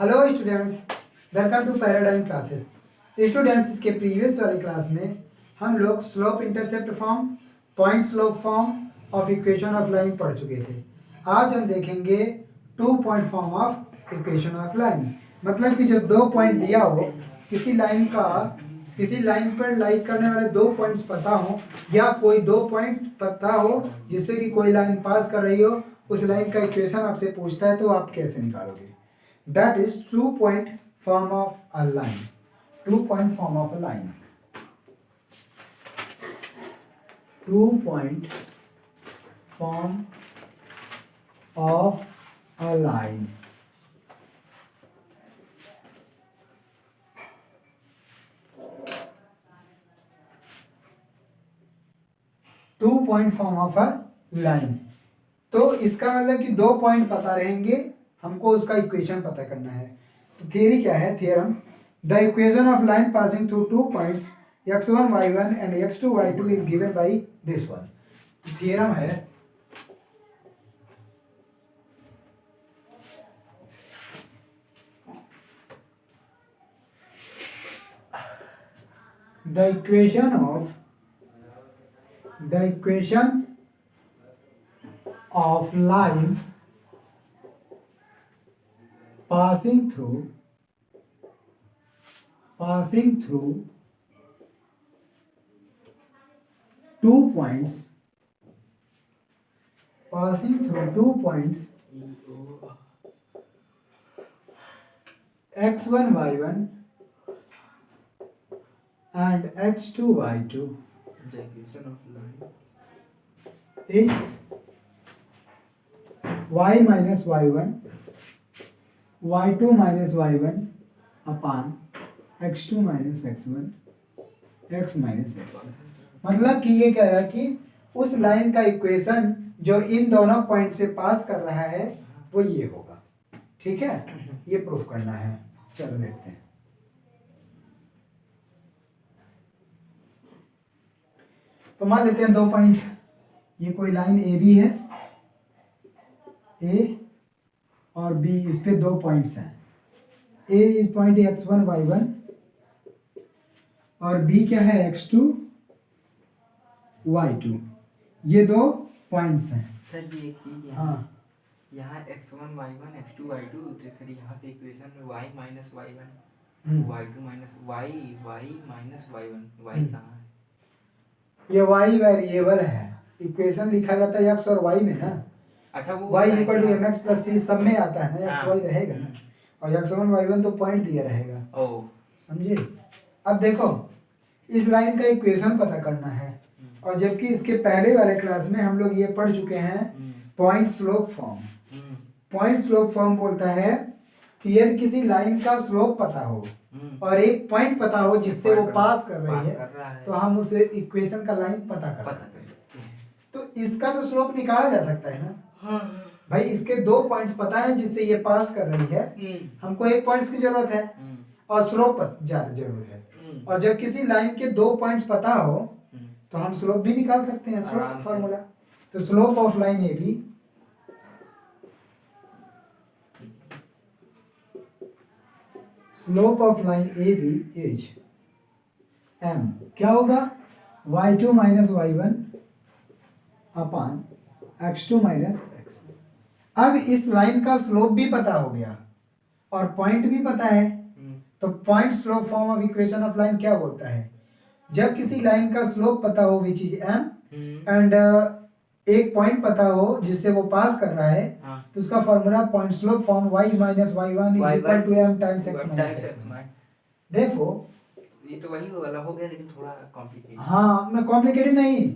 Hello students, welcome to Paradigm Classes. Students, इसके previous वाली class में हम लोग slope intercept form, point slope form of equation of line पढ़ चुके थे। आज हम देखेंगे 2 point form of equation of line. मतलब कि जब 2 पॉइंट दिया हो किसी लाइन पर लाइक करने वाले 2 पॉइंट्स पता हो, या कोई 2 पॉइंट पता हो जिससे कि कोई लाइन पास कर रही हो, उस लाइन का इक्वेशन आपसे पूछता है तो आप कैसे निकालोगे। That is 2 point form of a line. 2 point form of a line. 2 point form of a line. Two point form of a line. तो इसका मतलब कि 2 पॉइंट पता रहेंगे, हमको उसका इक्वेशन पता करना है। तो थियरी क्या है? Theorem, the equation of line passing through 2 points x1 y1 and x2 y2 is given by this one. Theorem है the equation of line passing through 2 points x1 y1 and x2 y2 The equation of line is y minus y1 y2 minus y1 upon x2 minus x1 x minus x1। मतलब कि ये कह रहा है कि उस line का equation जो इन दोनों पॉइंट से पास कर रहा है वो ये होगा। ठीक है, ये प्रूफ करना है। चलो देखते हैं। तो मान लेते हैं 2 पॉइंट, ये कोई लाइन ए बी है, ए और बी, इस पे 2 पॉइंट्स हैं। ए इज पॉइंट x1 y1 और बी क्या है x2 y2। ये 2 पॉइंट्स हैं। सर ये एक चीज हाँ, यहाँ x1 y1 x2 y2 तो फिर यहाँ पे इक्वेशन में y minus y1 y2 minus y minus y1 y कहाँ है? ये y वेरिएबल है। इक्वेशन लिखा जाता है x और y में ना। अच्छा वो y equal to mx plus c सब में आता है ना, x हाँ। y रहेगा ना, और x1 y1 तो पॉइंट दिया रहेगा। ओ समझे? अब देखो, इस लाइन का इक्वेशन पता करना है, और जबकि इसके पहले वाले क्लास में हम लोग ये पढ़ चुके हैं point slope form. Point slope form बोलता है कि यदि किसी लाइन का स्लोप पता हो और एक पॉइंट पता हो जिससे वो पास कर रही है, तो हम उस इक्वेशन का लाइन पता कर सकते हैं। तो इसका तो स्लोप निकाला जा सकता है ना। भाई इसके 2 पॉइंट्स पता है जिससे ये पास कर रही है, हमको 1 पॉइंट्स की जरूरत है और स्लोप ज्यादा जरूरत है। और जब किसी लाइन के 2 पॉइंट्स पता हो तो हम स्लोप भी निकाल सकते हैं, स्लोप फार्मूला। तो slope of line A B is m, क्या होगा? y2 minus y1 upon x2 minus x1। अब इस लाइन का स्लोप भी पता हो गया और पॉइंट भी पता है, तो point slope form of equation of line क्या बोलता है? जब किसी लाइन का स्लोप पता हो विच इज m एंड एक पॉइंट पता हो जिससे वो पास कर रहा है, तो उसका formula point slope form y minus y1 is equal to m times x minus x1। Therefore ये तो वही वाला हो गया लेकिन थोड़ा कॉम्प्लिकेटेड। हाँ, मैं कॉम्प्लिकेटेड नहीं,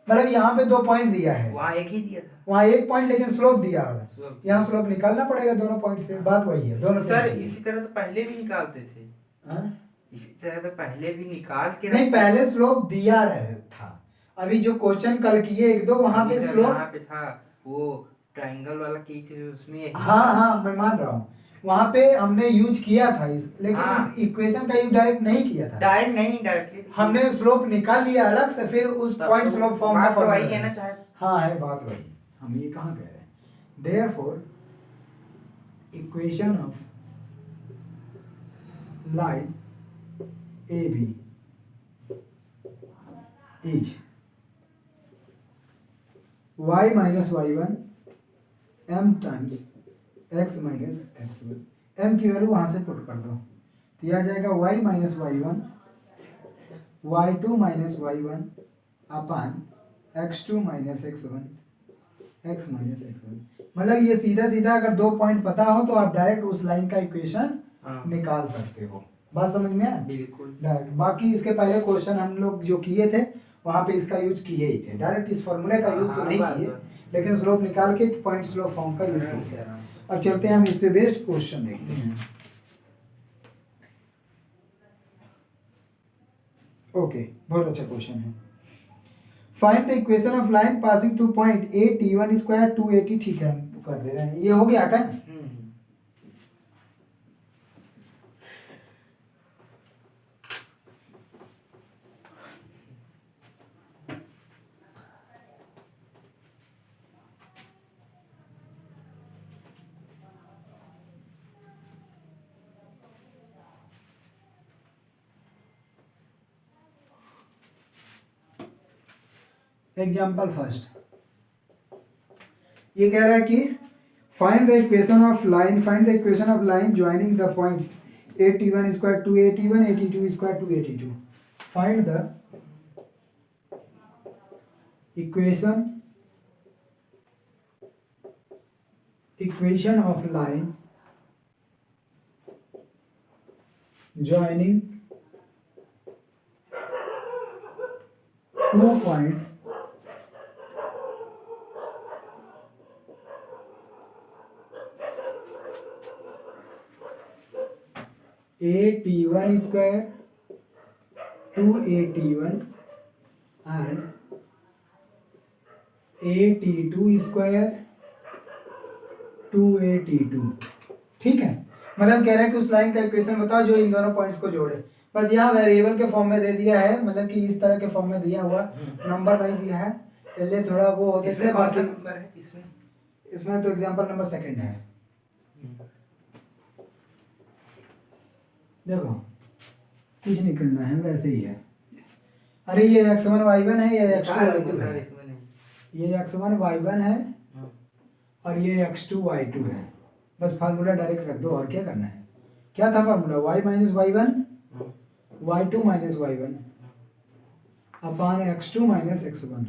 मतलब यहाँ पे 2 पॉइंट दिया है, वहाँ एक ही दिया था, वहाँ 1 पॉइंट लेकिन स्लोप दिया है। यहाँ स्लोप निकालना पड़ेगा दोनों पॉइंट से। बात वही है, दोनों सर इसी तरह तो पहले भी निकालते थे। हाँ? इसी तरह तो पहले भी निकाल के नहीं, पहले स्लोप दिया था। अभी जो क्वेश्चन कल किए 1-2 वहां पे स्लोप यहाँ पे था, वो ट्रायंगल वाला की थी उसमें। हाँ, मैं मान रहा हूँ वहां पे हमने यूज किया था लेकिन हाँ। इस इक्वेशन का यूज डायरेक्ट नहीं किया था। डायरेक्ट नहीं, डायरेक्टली हमने स्लोप निकाल लिया अलग से, फिर उस पॉइंट स्लोप फॉर्म का फॉर्मूला वही है ना चाहे। हाँ है, बात वही। हम ये कहाँ कह रहे हैं? Therefore equation of line A B is y minus y one m times x minus x one, m की वैल्यू वहां से पुट कर दो तो यह आ जाएगा y minus y one y two minus y one upon x two minus x one x minus x one. मतलब ये सीधा सीधा अगर 2 पॉइंट पता हो तो आप डायरेक्ट उस लाइन का इक्वेशन निकाल सकते हो। बात समझ में आया? बिल्कुल डायरेक्ट। बाकी इसके पहले क्वेश्चन हम लोग जो किए थे वहां पे इसका यूज किए ही थे, डायरेक्ट इस फॉर्मूले का यूज तो नहीं किए, लेकिन स्लोप निकाल के पॉइंट स्लोप फॉर्म का यूज करते हैं। अब चलते हैं हम इस पे बेस्ड क्वेश्चन देखते हैं। ओके, बहुत अच्छा क्वेश्चन है। Find the equation of line passing through point A T one square 280, ठीक है हम कर दे रहे हैं, ये हो गया हटा। एग्जाम्पल फर्स्ट, ये कह रहा है कि find the equation of line joining the points 81 square 281 82 square 282। Find the equation of line joining 2 points A-T1 square 2A-T1 and A-T2 square 2A-T2। ठीक है, मतलब कह रहा है कि उस लाइन का इक्वेशन बताओ जो इन दोनों पॉइंट्स को जोड़े। बस यहाँ वेरिएबल के फॉर्म में दे दिया है, मतलब कि इस तरह के फॉर्म में दिया हुआ, नंबर नहीं दिया है, पहले थोड़ा वो हो सकता है। बाकी इसमें तो एग्जांपल नंबर सेकंड है। देखो कुछ नहीं करना है, वैसे ही है। अरे ये x1 y1 है, ये x2 y2 है, ये x1 y1 है और ये x2 y2 है। बस फार्मूला डायरेक्ट रख दो, और क्या करना है। क्या था फार्मूला? y minus y one y2 minus y one upon x2 minus x1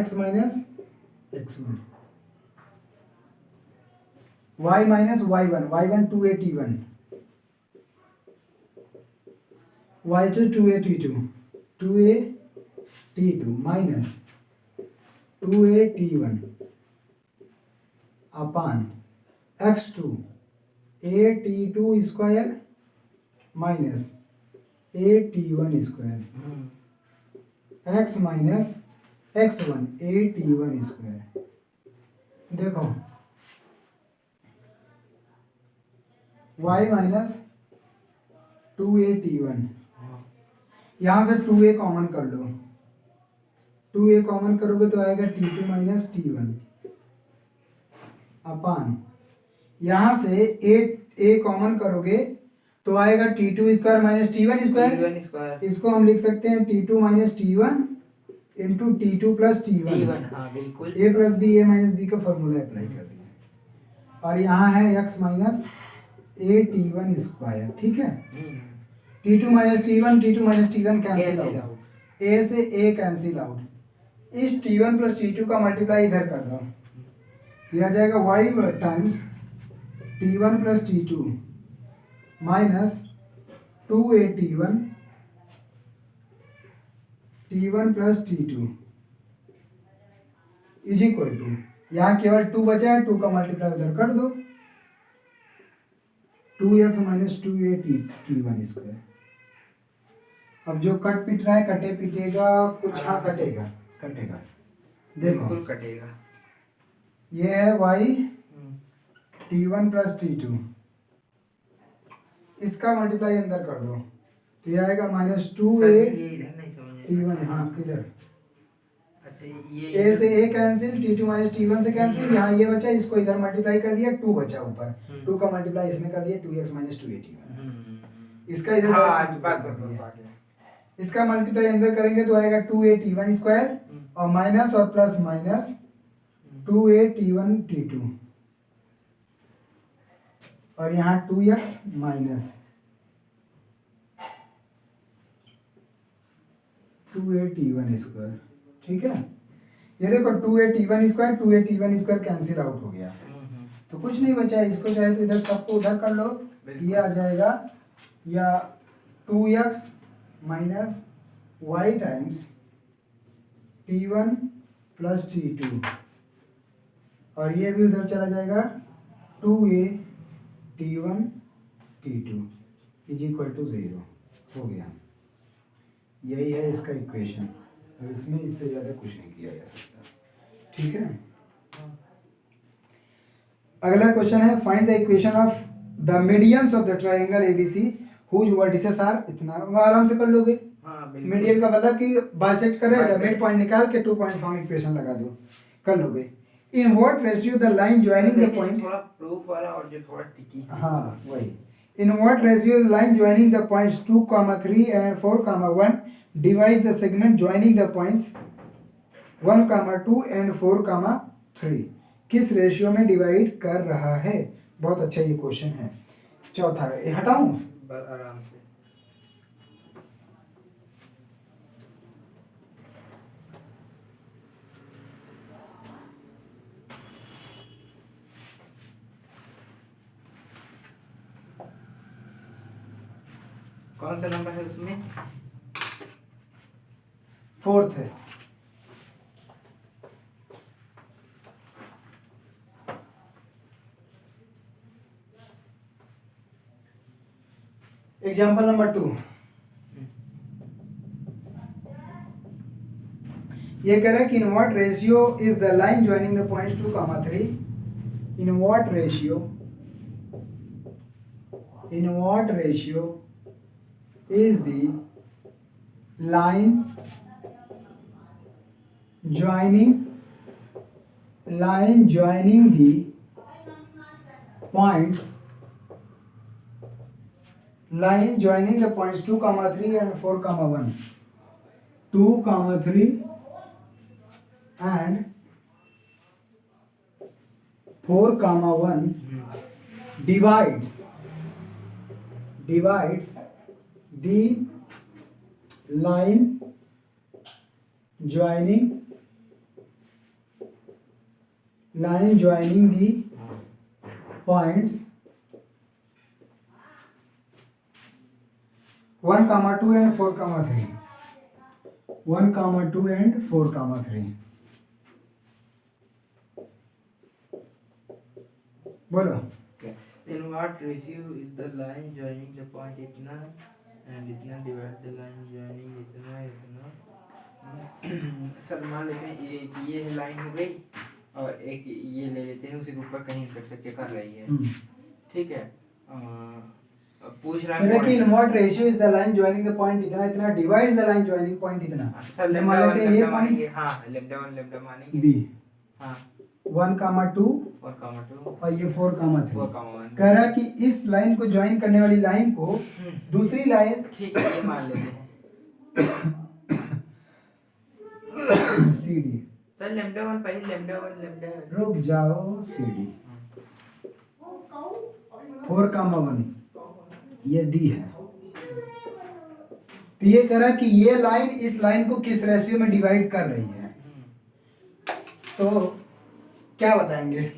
x minus x1 y minus y1 2a t1 y2 2a t2 minus 2a t1 upon x2 a t2 square minus a t1 square x minus x1 a t1 square. देखो y minus 2a t1, यहाँ से 2a common कर लो, 2a common करोगे तो आएगा t2 minus t1 अपान यहाँ से a common करोगे तो आएगा t2 square minus t1 square. इसको हम लिख सकते हैं t2 minus t1 into t2 plus t1। हाँ बिल्कुल, a plus b a minus b का फॉर्मूला अप्लाई कर दिया। और यहाँ है x minus a t1 square. ठीक है, t2 minus t1 cancel out, a से a कैंसिल आउट, इस t1 प्लस t2 का मल्टीप्लाई इधर कर दो, यह आ जाएगा y times t1 plus t2 minus 2a t1 plus t2 is equal to, यहाँ केवल 2 बचा है, 2 का मल्टीप्लाई उधर कर दो, 2x minus 2a t1 square. अब जो कट पिट रहा है कटे पिटेगा कुछ, हाँ कटेगा। देखो कटेगा, ये है y t1 प्लस t2, इसका मल्टीप्लाई अंदर कर दो तो ये आएगा माइनस 2a t1। हाँ किधर, a से a cancel, t2 minus t1 से कैंसिल, यहाँ ये बचा, इसको इधर मल्टीप्लाई कर दिया, 2 बचा ऊपर, 2 का मल्टीप्लाई इसमें कर दिया, 2x माइनस 2a t1। इसका इधर हाँ direct आज बात multiply कर कर दो दिया। आगे। इसका मल्टीप्लाई अंदर करेंगे तो आएगा 2a t1 स्क्वायर और माइनस और plus minus 2a t1 t2 और यहाँ 2x minus 2a t1 square. ठीक है, ये देखो 2a t1 square 2a t1 square cancel out हो गया, तो कुछ नहीं बचा। इसको चाहे तो इधर सबको उधर कर लो, ये आ जाएगा या 2x minus y times t1 plus t2 और ये भी उधर चला जाएगा 2a t1 t2 is equal to 0 हो गया। यही है इसका इक्वेशन, और इसमें इससे ज़्यादा कुछ नहीं किया जा सकता। ठीक है, अगला क्वेश्चन है find the equation of the medians of the triangle ABC whose vertices are. इतना आराम से कर लोगे। मीडियन का मतलब कि बाइसेक्ट करेगा, मिड पॉइंट निकाल के 2 पॉइंट फॉर्म इक्वेशन लगा दो, कर लोगे। In what ratio the line joining the point, थोड़ा प्रूफ वाला और जो थोड़ा टिकी। हाँ वही। In what ratio the line joining the points 2, 3 and 4, 1 divide the segment joining the points 1, 2 and 4, 3 किस रेशियो में डिवाइड कर रहा है। बहुत अच्छा ये क्वेश्चन है। चौथा है, ये हटाऊं आराम से। कौन सा नंबर है उसमें? 4th है। एग्जाम्पल नंबर 2, ये कह रहा है कि in what ratio is the line joining the points 2, 3 in what ratio is the line joining the points 2, 3 and 4, 1 2, 3 and 4, 1 divides the line joining the points 1, 2 and 4, 3 1, 2 and 4, 3 बोलो। In what ratio is the line joining the point इतना and इतना divide the line joining इतना sir मान लेते हैं ये line हो गई और एक ये ले लेते हैं, उसी के ऊपर कहीं इंटरसेक्ट कर रही है। ठीक है, पूछ रहा है सर मान लेते हैं ये पॉइंट, हाँ लेम्डा 1 लेम्डा मानेंगे बी हाँ 1, 2 और ये 4, 3 कह रहा कि इस लाइन को ज्वाइन करने वाली लाइन को दूसरी लाइन, ठीक है ये मान लेते हैं सी डी। सर लेम्डा 1 पहले लेम्डा 1 लेम्डा रुक जाओ, सी डी 4, 1 ये डी है। तो ये कह रहा कि ये लाइन इस लाइन को किस रेशियो में डिवाइड कर रही है, तो क्या बताएंगे।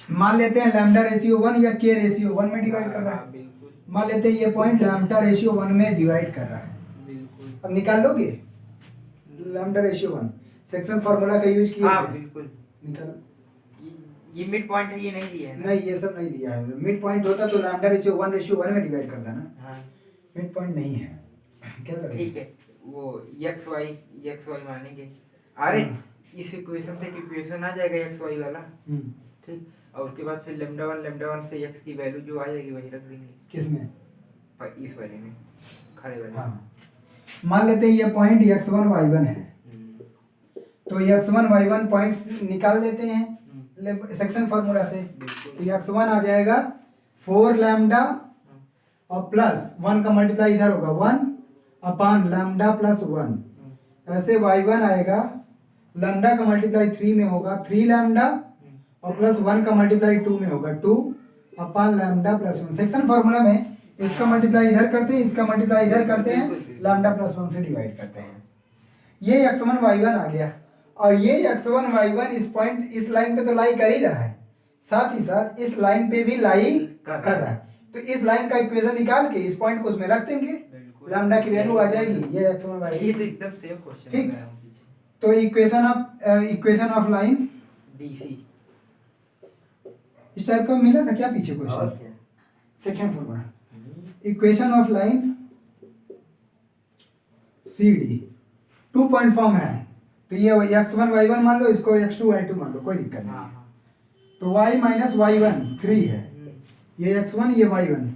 मान लेते हैं लैम्डा रेशियो 1 या के रेशियो 1 में डिवाइड कर रहा है। मान लेते हैं ये पॉइंट लैम्डा रेशियो 1 में डिवाइड कर रहा है। अब निकाल लोगे लैम्डा रेशियो 1, सेक्शन फार्मूला का यूज किया हाँ बिल्कुल निकाल। ये मिड पॉइंट है, ये नहीं दिया है नहीं ये सब नहीं दिया है। मिड पॉइंट होता तो लैम्डा रेशियो 1 में डिवाइड करता ना। हाँ मिड पॉइंट नहीं है, क्या करें। ठीक है, वो एक्स वाई मानेंगे। अरे इस इक्वेशन से इक्वेशन आ जाएगा एक्स वाई वाला, ठीक। और उसके बाद फिर लेम्डा 1 से एक्स की वैल्यू जो आ जाएगी वही रख देंगे। किसमें? इस वाले में, खड़े वाले। हाँ मान लेते हैं ये पॉइंट x1 y1 है, तो x1 y1 पॉइंट्स निकाल लेते हैं सेक्शन फार्मूला से। तो x1 आ जाएगा 4 लैम्डा और प्लस 1 का मल्टीप्लाई इधर होगा 1 अपान लैम्डा प्लस 1। ऐसे y1 आएगा, लैम्डा का मल्टीप्लाई 3 में होगा 3 लैम्डा और प्लस 1 का मल्टीप्लाई 2 में होगा 2 अपान लैम्डा प्लस 1। सेक्शन फार्मूला में इसका मल्टीप्लाई इधर करते हैं, इसका मल्टीप्लाई इधर करते हैं, लैम्डा प्लस 1 से डिवाइड करते हैं। ये x1 y1 आ गया और ये x1 y1 इस पॉइंट इस लाइन पे तो लाई कर ही रहा है, साथ ही साथ इस लाइन पे भी लाई कर रहा है। तो इस लाइन का इक्वेशन निकाल के इस पॉइंट को उसमें रख देंगे, लैम्डा की वैल्यू आ जाएगी। ये x1 y1 ये तो एकदम सेम क्वेश्चन ठीक। है। तो इक्वेशन ऑफ लाइन डीसी इस टाइप का मिला था क्या पीछे और क्वेश्चन? क्या? Section formula equation of line C D 2 point form है। तो ये x1 y1 मान लो, इसको x2 y2 मान लो, कोई दिक्कत नहीं हाँ है। हाँ। तो y माइनस y1 3 है, ये x1 ये y1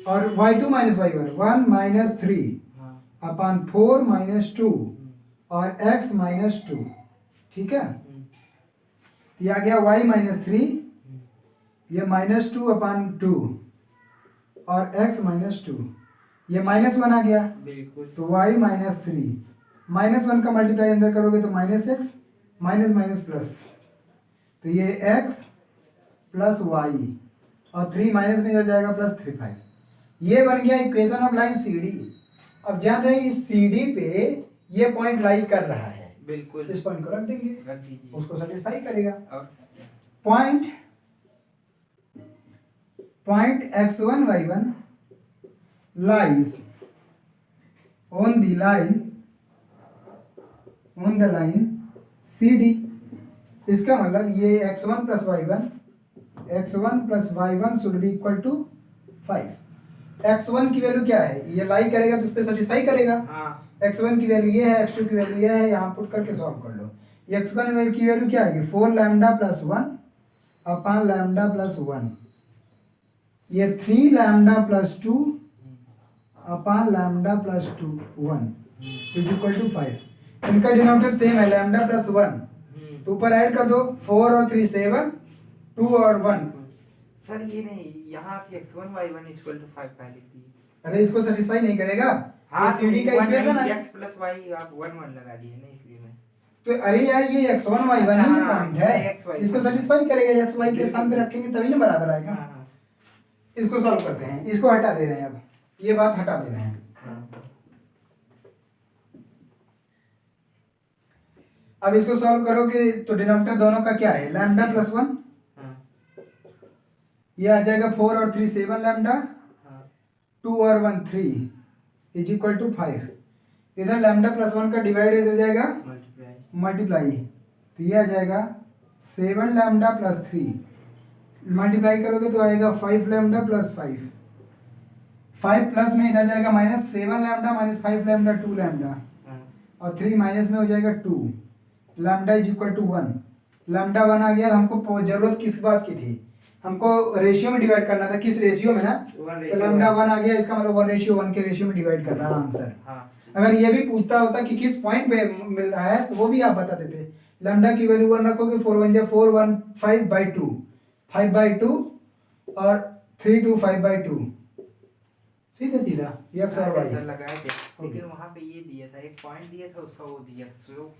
और y2 माइनस y1 1 माइनस 3 हाँ। अपान 4 माइनस 2 और x माइनस 2। ठीक है, ये आ गया y माइनस 3, ये माइनस 2 अपान 2 और x माइनस 2, ये माइनस 1 आ गया। बिल्कुल। तो y माइनस 3 माइनस 1 का मल्टीप्लाई अंदर करोगे तो minus x minus minus plus, तो ये x प्लस y और 3 माइनस में इधर जाएगा प्लस 3 5। ये बन गया equation of line C D. अब जान रहे हैं इस सी डी पे ये पॉइंट लाई कर रहा है, बिल्कुल। इस पॉइंट को रख देंगे, रख दीजिए। उसको सेटिस्फाई करेगा। और point x1 y1 lies on the line CD। इसका मतलब ये x1 प्लस y1 should be equal to 5। x1 की वैल्यू क्या है, ये लाई करेगा तो उस पर सेटिस्फाई करेगा। हाँ। x1 की वैल्यू ये है, x2 की वैल्यू ये है, यहाँ पुट करके सॉल्व कर लो। x1 की वैल्यू क्या आएगी 4 लैम्डा प्लस 1 अपान लैम्डा प्लस 1, ये 3 लैम्डा प्लस 2 अपान lambda plus 2 1 is equal to 5। इनका डिनोमिनेटर सेम है लैम्डा प्लस 1, तो ऊपर ऐड कर दो 4 और 3 7 2 और 1। सर ये नहीं, यहाँ पे x1 y1 इक्वल टू 5 का लिख दीजिए। अरे इसको सेटिस्फाई नहीं करेगा, हाँ, ये सीडी का इक्वेशन है। x प्लस y आप 1 1 लगा दिए ना, इसलिए मैं तो अरे यार ये x1 y1 ही हाँ, पॉइंट है, x, y, इसको सेटिस्फाई करेगा। x y के स्थान पे रखेंगे तभी ना बराबर आएगा। हाँ हाँ इसको सॉल्व करते हैं, इसको हटा दे रहे हैं, अब ये बात हटा दे रहे हैं। हाँ। अब इसको सॉल्व करोगे तो डिनोमिनेटर दोनों का क्या है लैम्डा प्लस 1, हाँ। ये आ जाएगा 4 और 3 7 लैम्डा, हाँ। 2 और 1 3 इज इक्वल टू 5। इधर लैम्डा प्लस 1 का डिवाइड इधर जाएगा मल्टीप्लाई, तो ये आ जाएगा 7 लैम्डा प्लस 3, मल्टीप्लाई करोगे तो आएगा 5 लैम्डा प्लस 5। 5 प्लस में इधर जाएगा minus 7 lambda minus 5 lambda 2 lambda और 3 माइनस में हो जाएगा 2 lambda is equal to 1। Lambda 1 आ गया। हमको जरूरत किस बात की थी, हमको रेशियो में डिवाइड करना था, किस रेशियो में ना, तो लैम्डा 1 आ गया, इसका मतलब 1:1 के रेशियो में डिवाइड कर रहा है आंसर। अगर ये भी पूछता होता कि किस पॉइंट पे मिल रहा है तो वो भी आप बता देते। लैम्डा की वैल्यू 1 रखोगे 4 1 जा 4 1 5/2 5/2 और 3 2 5/2 सीधा सीधा x और y लगाए थे, लेकिन वहां पे ये दिया था, एक पॉइंट दिया था, उसका वो दिया स्लोप,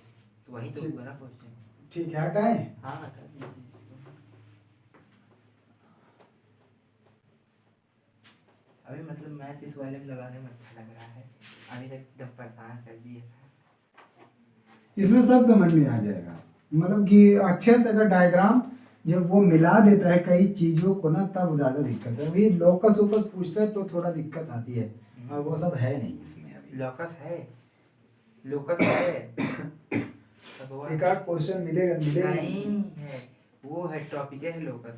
तो वही तो हुआ ना क्वेश्चन। ठीक है, हटाएं। हाँ हटा दीजिए इसको। अभी मतलब मैथ इस वाले में लगाने में अच्छा लग रहा है, अभी तक एकदम परेशान कर दिया था। इसमें सब समझ में आ जाएगा, मतलब कि अच्छे से अगर डायग्राम जब वो मिला देता है कई चीजों को ना, तब ज्यादा दिक्कत है। अभी लोकस वोकस पूछता है तो थोड़ा दिक्कत आती है, और वो सब है नहीं इसमें अभी। लोकस है, लोकस है एक आध क्वेश्चन मिलेगा नहीं है, वो है टॉपिक है locus.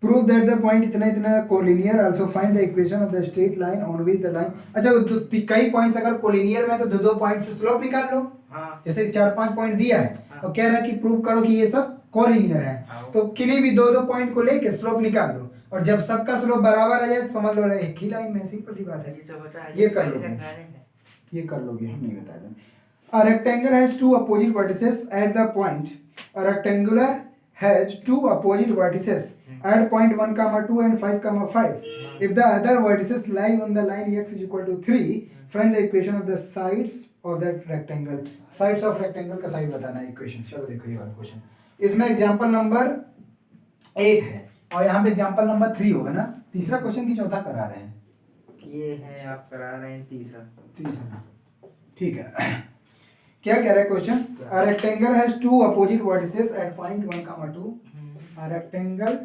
Prove that the point इतना इतना collinear, also find the equation of the straight line on which the line. अच्छा तो कई पॉइंट्स अगर कोलिनियर में तो दो दो पॉइंट से स्लोप निकाल लो। हाँ। जैसे 4-5 पॉइंट दिया है, हाँ। और कह रहा है कि प्रूव करो कि ये सब कोलिनियर है, हाँ। तो किन्हीं भी दो दो पॉइंट को लेके स्लोप निकाल लो, और जब सबका स्लोप बराबर आ जाए तो समझ लो एक ही लाइन में, सिंपल सी बात है। ये कर लोगे, ये कर लोगे, हम नहीं बता रहे। A rectangle has two opposite vertices at the point. A rectangular has two opposite vertices at point 1 comma 2 and 5 comma 5. If the other vertices lie on the line x is equal to 3, find the equation of the sides of that rectangle. Sides of rectangle का side बताना है equation. चलो देखो ये वाला question. इसमें example number 8 है और यहाँ पे एग्जांपल नंबर 3 होगा ना. तीसरा क्वेश्चन की चौथा करा रहे हैं. ये है आप करा रहे हैं तीसरा. ठीक है. क्या कह रहा है question? A rectangle has two opposite vertices at point 1 comma 2. A rectangle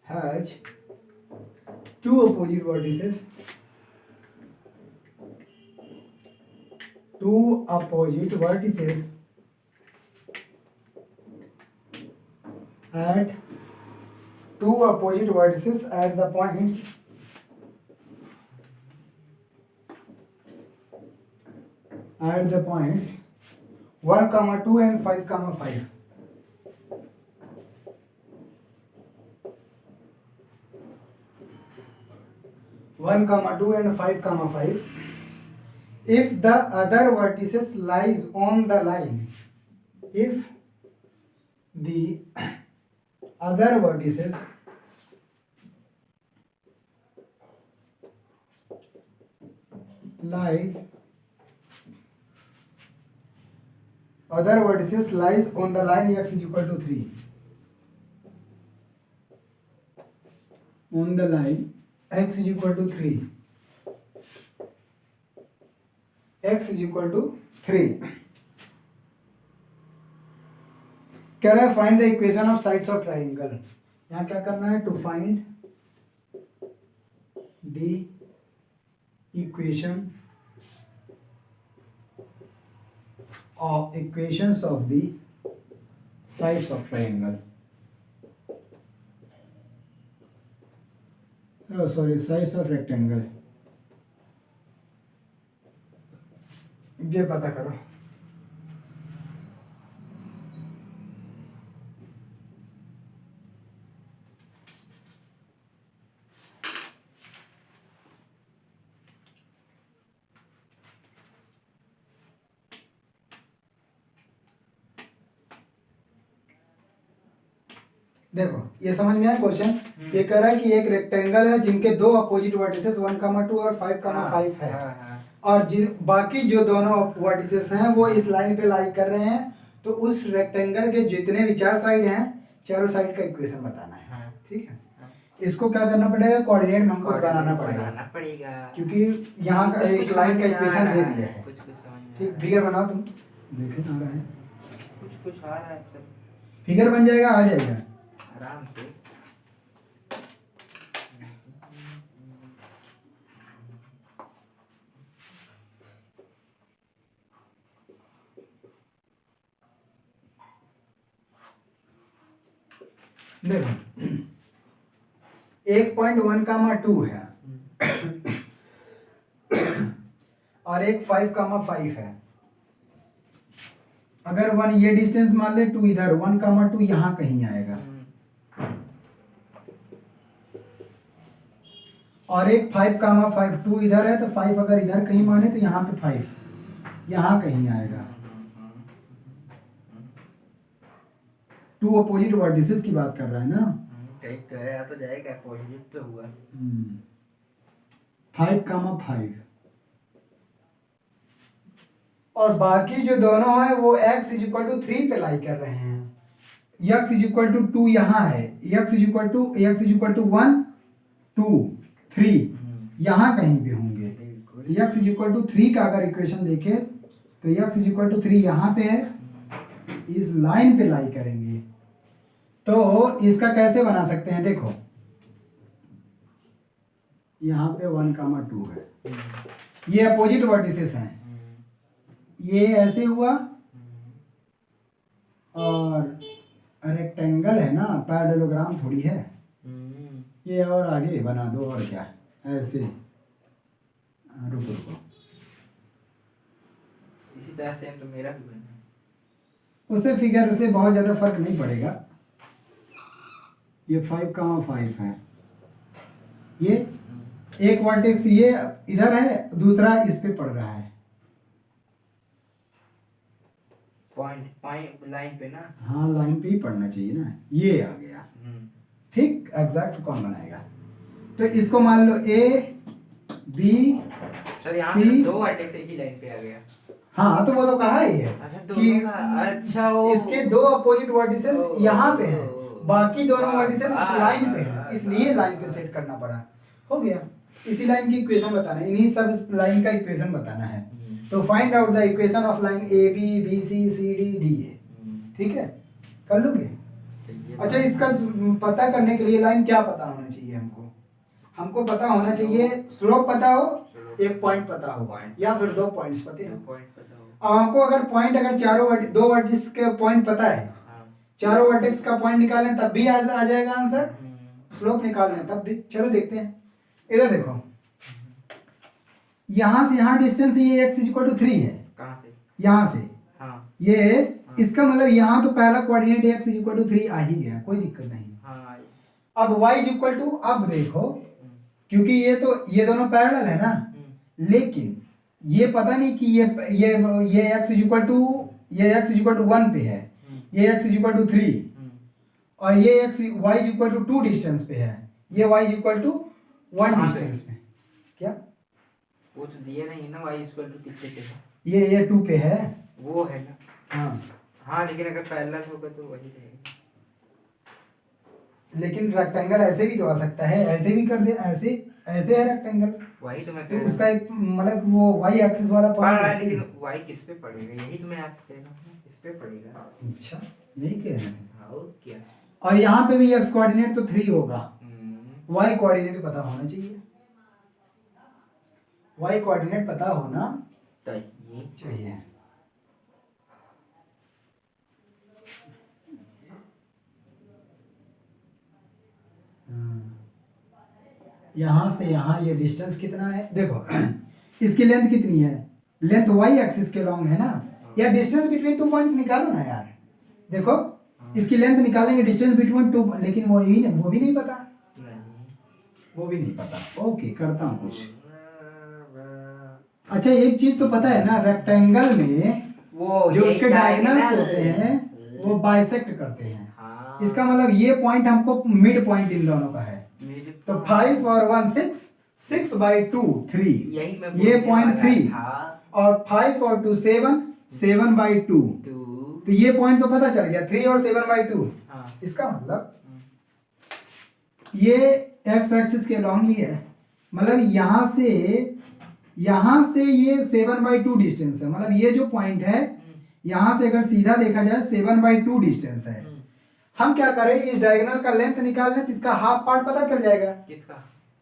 has two opposite vertices. Two opposite vertices at two opposite vertices at the points 1 comma 2 and 5 comma 5. One comma 2 and 5 comma 5. If the other vertices lies on the line, if the other vertices lies on the line x is equal to 3. On the line x is equal to 3. x is equal to 3. कह रहा है find the equation of sides of triangle. यहाँ क्या करना है? To find the equation of equations of the sides of triangle. Oh, sorry, sides of rectangle. ये पता करो. देखो ये समझ में आया क्वेश्चन. ये कह रहा है कि एक रेक्टेंगल है जिनके दो अपोजिट वर्टिसेस 1 comma 2 और 5 comma 5 है. और बाकी जो दोनों वर्टिसेस हैं वो इस लाइन पे लाई कर रहे हैं. तो उस रेक्टेंगल के जितने भी चार साइड हैं, चारों साइड का इक्वेशन बताना है. ठीक है. इसको क्या करना पड़ेगा? कोऑर्डिनेट में हमको बनाना पड़ेगा क्योंकि यहाँ का एक लाइन का इक्वेशन दे दिया है. ठीक, फिगर बनाओ तुम. देखे आ रहा है, कुछ आ रहा है. फिगर बन जाएगा, आ जाएगा आराम से. देखो 1.1 comma 2 है और एक 5 comma 5 है. अगर 1 ये डिस्टेंस मान ले, 2 इधर, 1 comma 2 यहाँ कहीं आएगा. और एक 5 comma 5, 2 इधर है तो 5 अगर इधर कहीं माने तो यहाँ पे 5 यहाँ कहीं आएगा. टू अपोजिट वर्टिसेस की बात कर रहा है ना. ठीक तो है, तो जाएगा पॉजिटिव तो हुआ. 5 comma 5 और बाकी जो दोनों है वो x इज इक्वल टू 3 पे लाई कर रहे हैं. x इज इक्वल टू 2 यहाँ है, x इज इक्वल टू 1 2 3 यहाँ कहीं पे होंगे. तो x इज इक्वल टू 3 का अगर इक्वेशन देखे तो x इज इक्वल टू 3 यहाँ पे है, इस लाइन पे लाई करेंगे. तो इसका कैसे बना सकते हैं? देखो यहाँ पे 1 comma 2 है, ये अपोजिट वर्टिसेस हैं. ये ऐसे हुआ और रेक्टेंगल है ना, पैरेललोग्राम थोड़ी है. ये और आगे बना दो और क्या ऐसे. रुको इसी तरह से तो मेरा भी बना. उससे फिगर से बहुत ज़्यादा फर्क नहीं पड़ेगा. ये 5 comma 5 है. ये एक वर्टेक्स ये इधर है, दूसरा इस पे पड़ रहा है. पॉइंट लाइन पे ना। हाँ लाइन पे ही पढ़ना चाहिए ना, ये आ गया। ठीक, एग्जैक्ट कौन बनाएगा? तो इसको मान लो ए बी सर यहाँ सी, पे 2 वर्टेक्स एक ही लाइन पे आ गया। हाँ तो वो तो कहा है ये अच्छा कि दोनों का, अच्छा वो इसके 2 अपोजिट वर्टिसेस यहाँ पे हैं, बाकी दोनों वर्टिसेस इस लाइन पे हैं, इसलिए लाइन पे सेट करना पड़ा। हो गया, इसी लाइन की इक्वेशन बताना है, इन्हीं सब लाइन का इक्वेशन बताना है। तो find out the equation of line A B B C C D D A. ठीक है, कर लोगे? अच्छा, इसका पता करने के लिए लाइन क्या पता होना चाहिए हमको पता होना चाहिए स्लोप पता हो, एक पॉइंट पता हो, या फिर 2 पॉइंट्स पते हो। अब हमको अगर पॉइंट, अगर दो वर्टिक्स के पॉइंट पता है, चारों वर्टेक्स का पॉइंट निकालें तब भी आ जाएगा आंसर, स्लोप निकाल लें तब भी। चलो देखते हैं, इधर देखो, यहाँ से यहाँ डिस्टेंस ये x इक्वल टू 3 है। कहाँ से? यहाँ से। हाँ। ये इसका मतलब यहाँ तो पहला कोऑर्डिनेट x इक्वल टू 3 आ ही गया, कोई दिक्कत नहीं। हाँ। अब y इक्वल टू, अब देखो क्योंकि ये दोनों पैरेलल है ना, लेकिन ये पता नहीं कि ये x इक्वल टू 1 पे है, ये x इक्वल टू 3, और ये y इक्वल टू 2 डिस्टेंस पे है, ये y इक्वल टू 1 डिस्टेंस पे। क्या वो तो दिया नहीं ना, y इक्वल टू कितने पे है? ये 2 पे है, वो है ना। हाँ हाँ लेकिन अगर पैरेलल होगा तो वही रहेगा। लेकिन रेक्टेंगल ऐसे भी तो आ सकता है, ऐसे भी कर दे, ऐसे है रेक्टेंगल। वही तो मैं तो कह रहा हूँ। उसका एक मतलब वो y एक्सिस वाला पढ़ रहा है, पॉइंट, लेकिन y किस पे पड़ेगा? यही तो मैं आपसे कह रहा हूँ, इस पे पड़ेगा। अच्छा यही कह रहे हैं। हाँ, और क्या? और यहाँ पे भी x कोऑर्डिनेट तो 3 होगा, y कोऑर्डिनेट पता होना चाहिए, y कोऑर्डिनेट पता होना चाहिए। यहाँ से यहाँ ये डिस्टेंस कितना है देखो, इसकी लेंथ कितनी है, लेंथ y एक्सिस के लॉन्ग है ना, या डिस्टेंस बिटवीन 2 पॉइंट्स निकालो ना यार। देखो इसकी लेंथ निकालेंगे, डिस्टेंस बिटवीन 2, लेकिन वो भी नहीं पता, वो भी नहीं पता। ओके, करता हूँ कुछ। अच्छा, एक चीज तो पता है ना, रेक्टेंगल में वो जो उसके डायगोनल्स होते हैं वो बाइसेक्ट करते हैं। हाँ। इसका मतलब ये पॉइंट हमको मिड पॉइंट इन दोनों का है, तो 5 और 1 6, 6 बाई 2 3, ये पॉइंट 3, और 5 और 2 7, 7 बाई 2, तो ये पॉइंट तो पता चल गया, 3 और 7 बाई 2। इसका मतलब ये x एक्सिस के लॉन्ग ही है, मतलब यहाँ से ये 7 बाई 2 डिस्टेंस है, मतलब ये जो पॉइंट है यहाँ से अगर सीधा देखा जाए 7 बाई 2 डिस्टेंस है। हम क्या करें, इस डायगोनल का लेंथ निकाल लें तो इसका हाफ पार्ट पता चल जाएगा। किसका?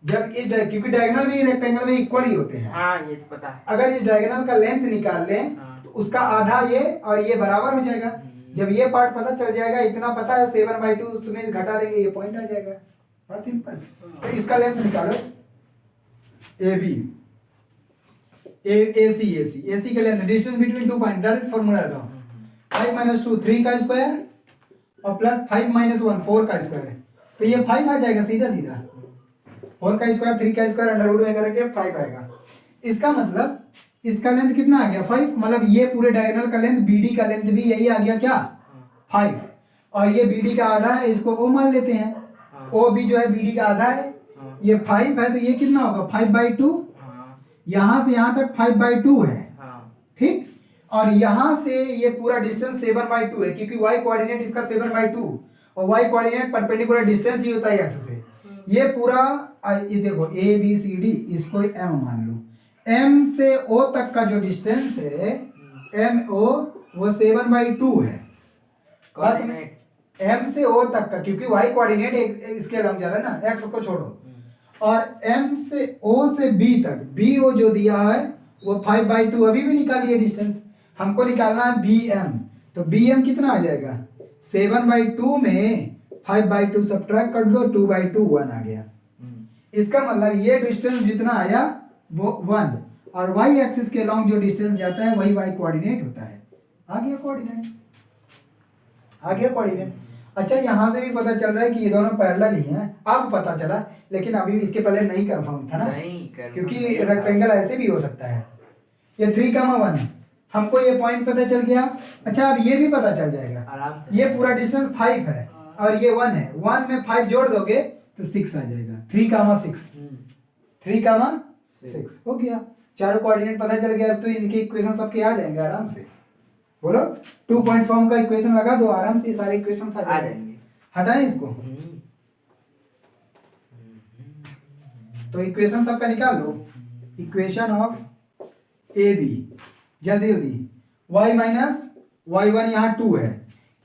जब क्योंकि डायगोनल भी रेक्टेंगल में इक्वल ही होते हैं। हाँ, ये तो पता है। अगर इस डायगोनल का लेंथ निकाल लें तो उसका आधा ये और ये बराबर हो जाएगा। जब ये पार्ट पता चल जाएगा, इतना पता है 7 बाई 2, उसमें घटा देंगे, ये पॉइंट आ जाएगा, बहुत सिंपल। तो इसका लेंथ निकालो, ए बी ए सी का length, distance between 2 point, direct formula लगाओ, 5 माइनस 2 3 का स्क्वायर और प्लस 5 माइनस 1 4 का स्क्वायर, तो ये 5 आ जाएगा सीधा सीधा, 4 का स्क्वायर 3 का स्क्वायर अंडर रूट में करके 5 आएगा। इसका मतलब इसका लेंथ कितना आ गया 5, मतलब ये पूरे डायगोनल का लेंथ, बीडी का लेंथ भी यही आ गया क्या 5, और ये बीडी का आधा है, इसको ओ मान लेते हैं, ओ भी जो है बीडी का आधा है, ये 5 है, तो ये कितना होगा 5 बाई 2, यहाँ से यहाँ तक 5 बाई 2 है, ठीक, और यहाँ से ये पूरा डिस्टेंस 7 बाई 2 है, क्योंकि y कोऑर्डिनेट इसका 7 बाई 2 और y कोऑर्डिनेट परपेंडिकुलर डिस्टेंस ही होता है एक्सिस से। ये पूरा ये देखो a b c d, इसको m मान लो, m से o तक का जो डिस्टेंस है m o वो 7 बाई 2 है, बस m से o तक का, क्योंकि y कोऑर्डिनेट इसके लंब जा रहा है ना, x को छोड़ो, और m से o से b तक, b o जो दिया है वो 5 बाई 2, अभी भी निकालिए डिस्टेंस, हमको निकालना है bm, तो bm कितना आ जाएगा 7 बाई 2 में 5 बाई 2 सब्ट्रैक्ट कर दो, 2 बाई 2 1 आ गया। इसका मतलब ये डिस्टेंस जितना आया वो 1, और y एक्सिस के लॉन्ग जो डिस्टेंस जाता है वही y कोऑर्डिनेट होता है। आ गया कोऑर्डिनेट, आ गया कोऑर्डिनेट। अच्छा, यहाँ से भी पता चल रहा है कि ये दोनों पैरेलल ही हैं, अब पता चला, लेकिन अभी इसके पहले नहीं कंफर्म था ना, क्योंकि रेक्टेंगल ऐसे भी हो सकता है। ये 3, 1, हमको ये पॉइंट पता चल गया। अच्छा अब ये भी पता चल जाएगा, आराम से। ये पूरा डिस्टेंस 5 है और ये 1 है, 1 में 5 जोड़ दोगे तो 6 आ जाएगा, 3 कामा 6, 3 कामा 6 हो गया। चारों कोऑर्डिनेट पता चल गया। अब तो इनके इक्वेशन सबके आ जाएंगे आराम से। बोलो 2 पॉइंट फॉर्म का इक्वेशन लगा दो, आराम से सारे इक्वेशन आ जाएंगे। हटाएं इसको, तो इक्वेशन सबका निकाल लो। इक्वेशन ऑफ ए बी, जल्दी जल्दी, y माइनस वाई वन यहाँ 2 है,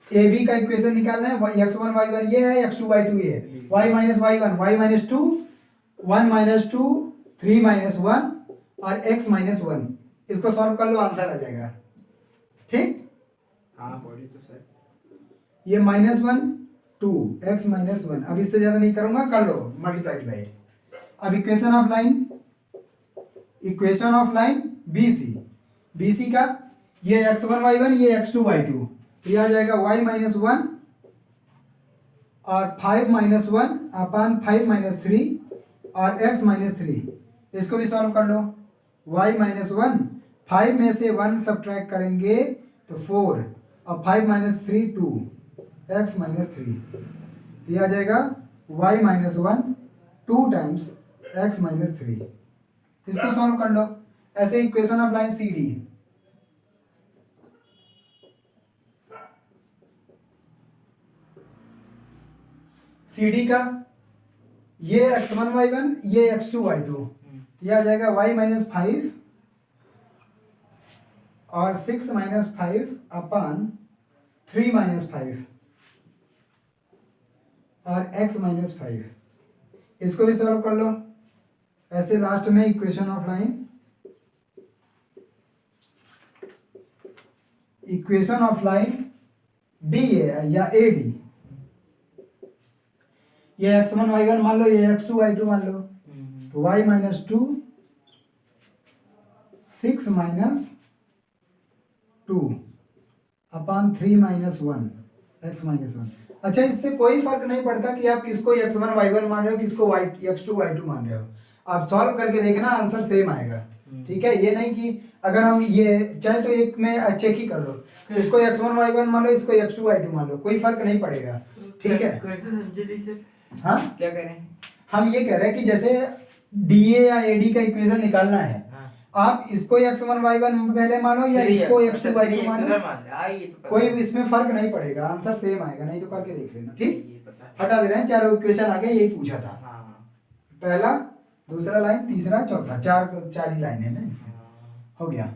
ए बी का इक्वेशन निकालना है। x1 y1 ये है, x2 y2 ये है, y minus y1 y minus 2, 1 minus 2, 3 minus 1 और x माइनस 1। इसको सॉल्व कर लो, आंसर आ जाएगा। ठीक, हाँ बोलिए तो सर। ये -1 2 x माइनस 1, अब इससे ज्यादा नहीं करूंगा, कर लो मल्टीप्लाई डिवाइड। अब equation of line, equation of line BC का, ये x1 y1 ये x2 y2, ये आ जाएगा y माइनस 1 और 5 माइनस 1 अपान 5 माइनस 3 और x माइनस 3। इसको भी सॉल्व कर लो। y माइनस 1, 5 में से 1 सब्ट्रैक्ट करेंगे तो 4 और 5 माइनस 3 2, x माइनस 3, ये आ जाएगा y minus 1 2 times x minus 3। इसको सॉल्व कर लो। ऐसे equation of line CD, CD का, ये x1 y1 ये x2 y2, ये आ जाएगा y माइनस 5 और 6 माइनस 5 अपान 3 माइनस 5 और x माइनस 5। इसको भी सॉल्व कर लो। ऐसे लास्ट में equation of line, equation of line D या AD, ये x1 y1 मान लो, ये x2 y2 मान लो, तो y माइनस 2 6 माइनस 2 अपान 3 माइनस 1 x माइनस 1। अच्छा इससे कोई फर्क नहीं पड़ता कि आप किसको x1 y1 मान रहे हो, किसको x2 y2 मान रहे हो, आप सॉल्व करके देखना आंसर सेम आएगा। ठीक है, ये नहीं कि अगर हम ये चाहे तो एक में चेक ही कर लो, तो इसको x1 y1 मान लो, इसको x2 y2 मान लो, कोई फर्क नहीं पड़ेगा। ठीक है, हाँ क्या करें? हम ये कह रहे हैं कि जैसे DA या AD का इक्वेशन निकालना है, आप इसको x1 y1 पहले मानो या इसको x2 y2 मानो, कोई इसमें फर्क नहीं पड़ेगा, आंसर सेम आएगा। नहीं तो करके देख लेना। ठीक, हटा दे रहे हैं, चारों इक्वेशन आगे यही पूछा था। पहला, दूसरा लाइन, तीसरा, चौथा, चार ही लाइन है ना, हो गया।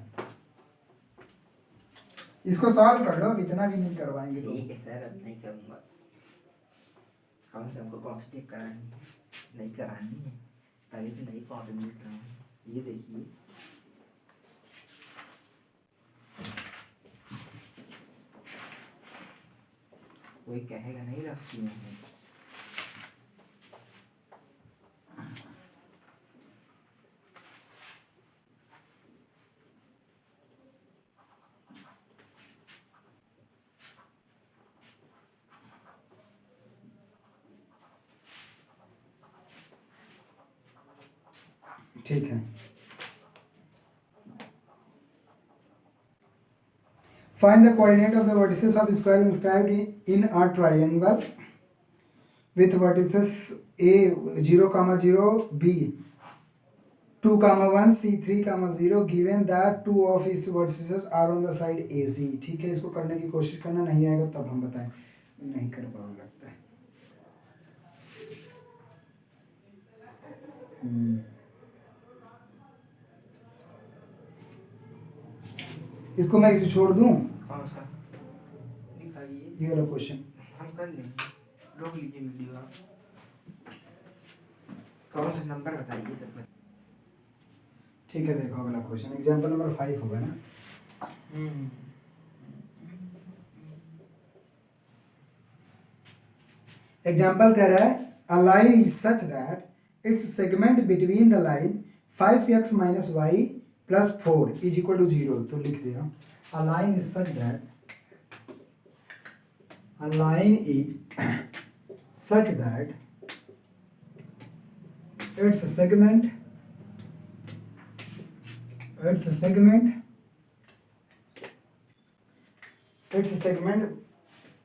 इसको सॉल्व कर लो, अब इतना भी नहीं करवाएंगे तो। ठीक है सर, अब नहीं करूंगा। कौन से हमको कॉपी चेक करानी है, नहीं करानी है, तभी तो नहीं कॉपी मिल रहा है। ये देखिए, कोई कहेगा नहीं रखती है। ठीक है, find the coordinate of the vertices of square inscribed in a triangle with vertices A 0, 0, B 2, 1, C 3, 0 given that two of its vertices are on the side AC। ठीक है, इसको करने की कोशिश करना, नहीं आएगा तब हम बताएं, नहीं कर पाओगे लगता है। इसको मैं छोड़ दूं? कौन सा दिखाइए? ये वाला क्वेश्चन हम कर लेंगे, रोक लीजिए वीडियो आप। कौन सा नंबर बताइए तब। ठीक है, देखो अगला क्वेश्चन, एग्जांपल नंबर 5 होगा ना। एग्जांपल कह रहा है a line is such that its segment between the line 5x minus y plus 4 is equal to 0। तो लिख दे रहा हूँ, a line is such that, a line is such that its segment its segment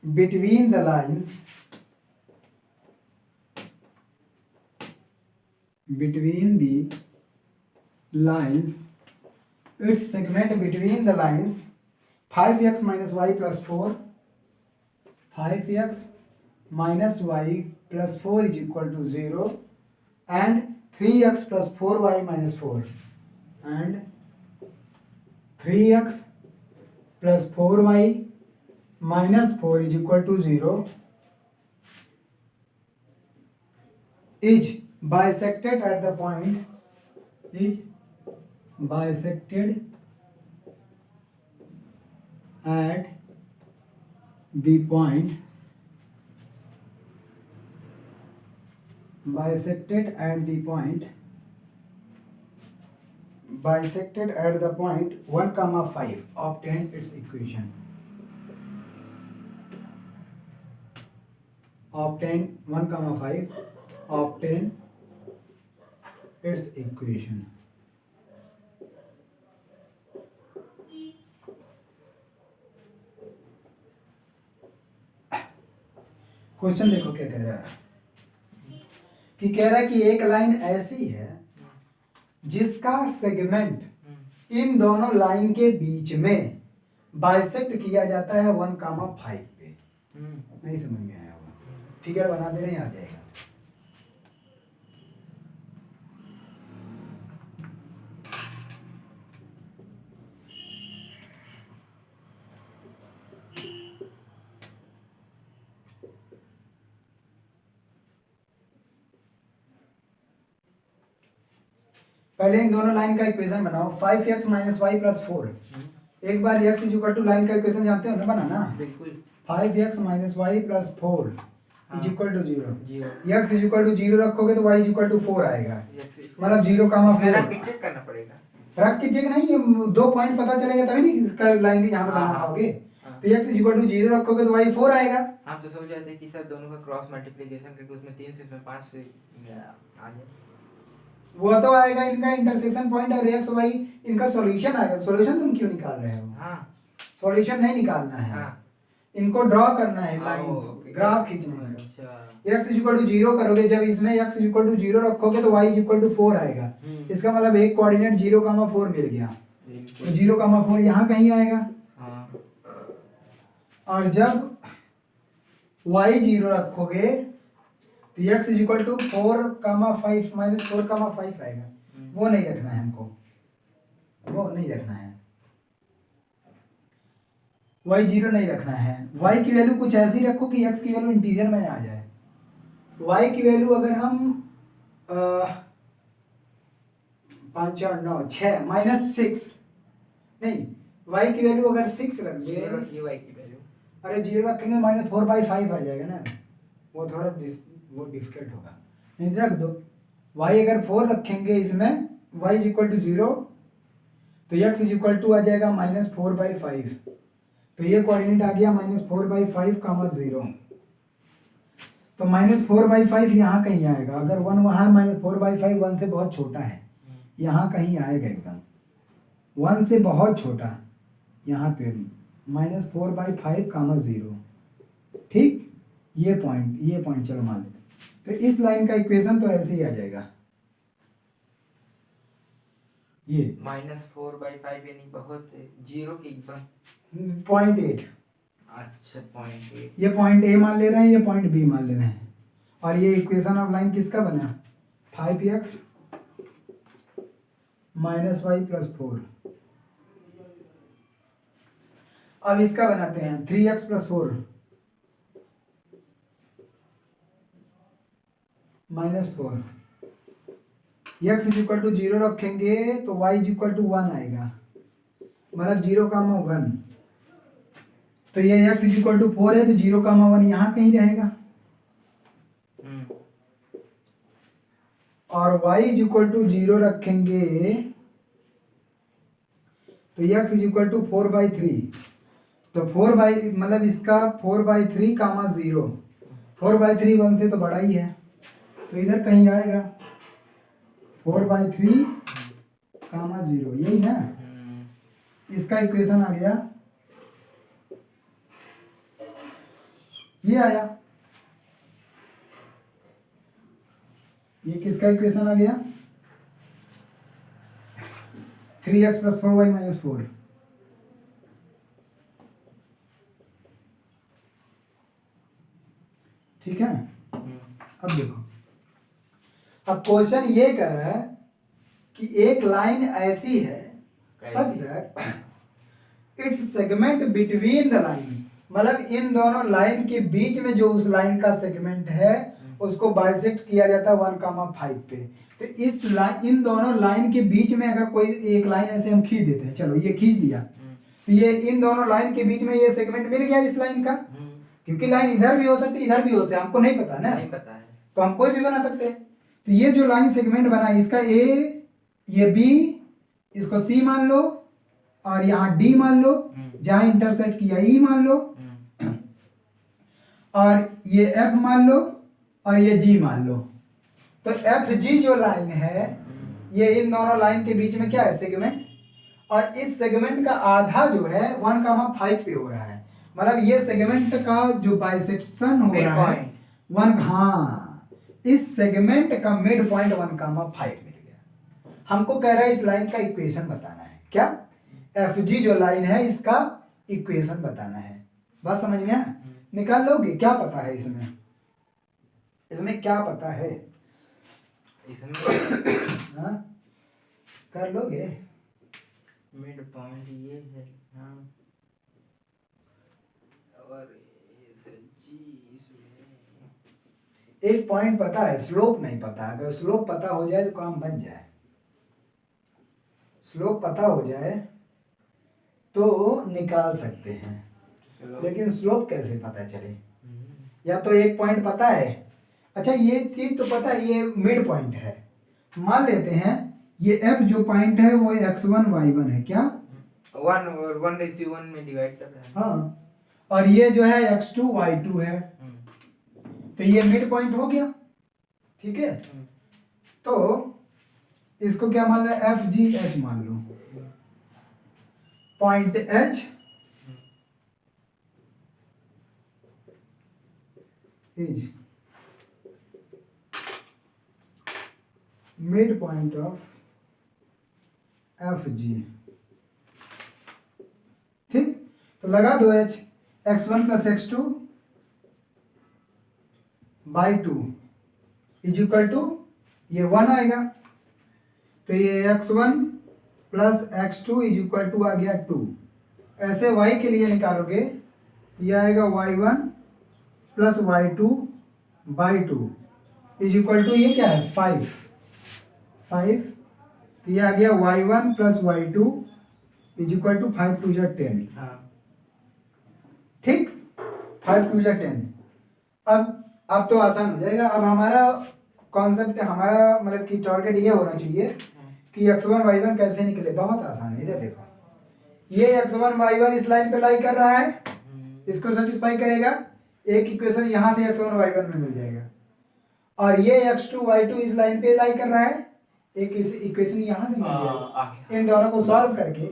between the lines its segment between the lines 5x minus y plus 4 5x minus y plus 4 is equal to 0 and 3x plus 4y minus 4 and 3x plus 4y minus 4 is equal to 0 is bisected at the point bisected at the point bisected at the point 1 comma 5 obtain its equation obtain 1 comma 5 obtain its equation question देखो क्या कह रहा है कि कह रहा है कि एक लाइन ऐसी है जिसका सेगमेंट इन दोनों लाइन के बीच में बाइसेक्ट किया जाता है 1 comma 5 पे नहीं समझ में आया होगा फिगर बना देने आ जाएगा पहले इन दोनों लाइन का इक्वेशन बनाओ 5x माइनस वाई प्लस 4 एक बार x is equal to line का इक्वेशन जानते हो ना बनाना बिल्कुल 5x minus y plus 4 is equal to 0 0 x is equal to 0 रखोगे तो y इज इक्वल टू 4 आएगा मतलब 0 comma 4 मेरा चेक करना पड़ेगा रख के चेक नहीं ये 2 पॉइंट पता चलेगा तभी नहीं इसका लाइन यहां पे बना पाओगे तो x इज इक्वल टू 0 रखोगे तो y 4 आएगा हम तो सोच रहे थे कि सर दोनों का क्रॉस मल्टीप्लिकेशन करके उसमें 3 से इसमें 5 से आ जाए वो तो आएगा इनका इंटरसेक्शन पॉइंट और x y इनका सॉल्यूशन आएगा सॉल्यूशन तुम क्यों निकाल रहे हो हां सॉल्यूशन नहीं निकालना है हां इनको ड्रॉ करना है लाइन ग्राफ खींचना है अच्छा x इज इक्वल टू 0 करोगे जब इसमें x इज इक्वल टू 0 रखोगे तो y इज इक्वल टू 4 आएगा इसका मतलब एक कोऑर्डिनेट 0 comma 4 मिल गया तो 0 comma 4 यहाँ कहीं आएगा हां और जब y 0 रखोगे तो x is equal to 4 comma 5 minus 4 comma 5 आएगा वो नहीं रखना है हमको वो नहीं रखना है y 0 नहीं रखना है y की वैल्यू कुछ ऐसी रखो कि x की वैल्यू इंटीजर में आ जाए y की वैल्यू अगर हम 5 और 9 6 माइनस 6 नहीं y की वैल्यू अगर 6 रख दिए y की वैल्यू अरे 0 रखेंगे माइनस 4/5 आ जाएगा ना वो थोड़ा वो डिफिकल्ट होगा नहीं रख दो y अगर 4 रखेंगे इसमें y इज इक्वल टू 0 तो x इज इक्वल टू आ जाएगा माइनस 4/5 तो ये कोऑर्डिनेट आ गया माइनस 4/5 comma 0 तो माइनस 4/5 यहाँ कहीं आएगा अगर 1 वहाँ माइनस 4/5 1 से बहुत छोटा है यहाँ कहीं आएगा एकदम 1 से बहुत छोटा यहाँ पे माइनस 4/5 comma 0 ठीक ये पॉइंट चलो मान लेते तो इस लाइन का इक्वेशन तो ऐसे ही आ जाएगा ये -4/5 यानी बहुत 0 के एकदम 0.8 अच्छा 0.8 ये पॉइंट ए मान ले रहे हैं ये पॉइंट बी मान ले रहे हैं और ये इक्वेशन ऑफ लाइन किसका बना 5x माइनस वाई प्लस 4 अब इसका बनाते हैं 3x plus 4 minus 4 x is equal to 0 रखेंगे तो y इज इक्वल टू 1 आएगा मतलब 0 comma 1 तो ये x इज इक्वल टू 4 है तो 0 comma 1 यहाँ कहीं रहेगा और y इज इक्वल टू 0 रखेंगे तो x इज इक्वल टू 4/3 तो 4 मतलब इसका 4/3 comma 0 4/3 1 से तो बड़ा ही है तो इधर कहीं आएगा 4/3 comma 0 यही ना इसका इक्वेशन आ गया ये आया, ये किसका इक्वेशन आ गया, 3x + 4y - 4। ठीक है। अब देखो, अब क्वेश्चन ये कर रहा है कि एक लाइन ऐसी है such that it's segment between the line, मतलब इन दोनों लाइन के बीच में जो उस लाइन का सेगमेंट है उसको बाइसेक्ट किया जाता है 1,5 पे। तो इस लाइन, इन दोनों लाइन के बीच में अगर कोई एक लाइन ऐसे हम खींच देते हैं, चलो ये खींच दिया, तो ये इन दोनों लाइन के बीच में ये सेगमेंट मिल गया इस लाइन का, क्योंकि लाइन इधर भी हो सकती है इधर भी हो सकती है, हमको नहीं पता ना, नहीं पता है, तो हम कोई भी बना सकते हैं। तो ये जो लाइन सेगमेंट बना इसका ए, ये बी, इसको सी मान लो, और यहाँ डी मान लो, जहां इंटरसेक्ट किया ई मान लो, और ये एफ मान लो, और ये जी मान लो। तो एफ जी जो लाइन है ये इन दोनों लाइन के बीच में क्या है, सेगमेंट, और इस सेगमेंट का आधा जो है 1,5 पे हो रहा है, मतलब ये सेगमेंट का जो बाइसेक्शन हो रहा है 1, हाँ, इस सेगमेंट का मिड पॉइंट 1,5 मिल गया। हमको कह रहा है इस लाइन का इक्वेशन बताना है, क्या, एफ जी जो लाइन है इसका इक्वेशन बताना है। बात समझ में आया? निकाल लोगे, क्या पता है इसमें, इसमें क्या पता है इसमें हाँ? कर लोगे? मिड पॉइंट ये है, हाँ, और इसमें एक पॉइंट पता है, स्लोप नहीं पता। अगर स्लोप पता हो जाए तो काम बन जाए, स्लोप पता हो जाए तो निकाल सकते हैं, लेकिन स्लोप कैसे पता चले? या तो एक पॉइंट पता है, अच्छा ये चीज तो पता है, ये मिड पॉइंट है, मान लेते हैं ये एफ जो पॉइंट है वो x1 y1 है, क्या 1:1 में डिवाइड कर रहा है, हाँ, और ये जो है x2 y2 है, तो ये मिड पॉइंट हो गया, ठीक है। तो इसको क्या मान लो, एफ जी एच मान लो, point H is mid point of F G, ठीक। तो लगा दो H, x1 + x2 by 2 is equal to, ये 1 आएगा, तो ये x1 + x2 is equal to आ गया 2। ऐसे y के लिए निकालोगे, ये आएगा y1 + y2 by 2 is equal to, ये क्या है 5, तो ये आ गया y1 + y2 is equal to 5 × 2 = 10, ठीक, 5 × 2 = 10। अब तो आसान हो जाएगा। अब हमारा कॉन्सेप्ट, हमारा मतलब कि टारगेट ये होना चाहिए कि x1 y1 कैसे निकले। बहुत आसान है, इधर देखो, ये x1 y1 इस लाइन पे लाई कर रहा है, इसको सेटिस्फाई करेगा, एक इक्वेशन यहाँ से x1 y1 में मिल जाएगा, और ये x2 y2 इस लाइन पे लाई कर रहा है, एक इक्वेशन यहाँ से मिल जाएगा। इन दोनों को सॉल्व करके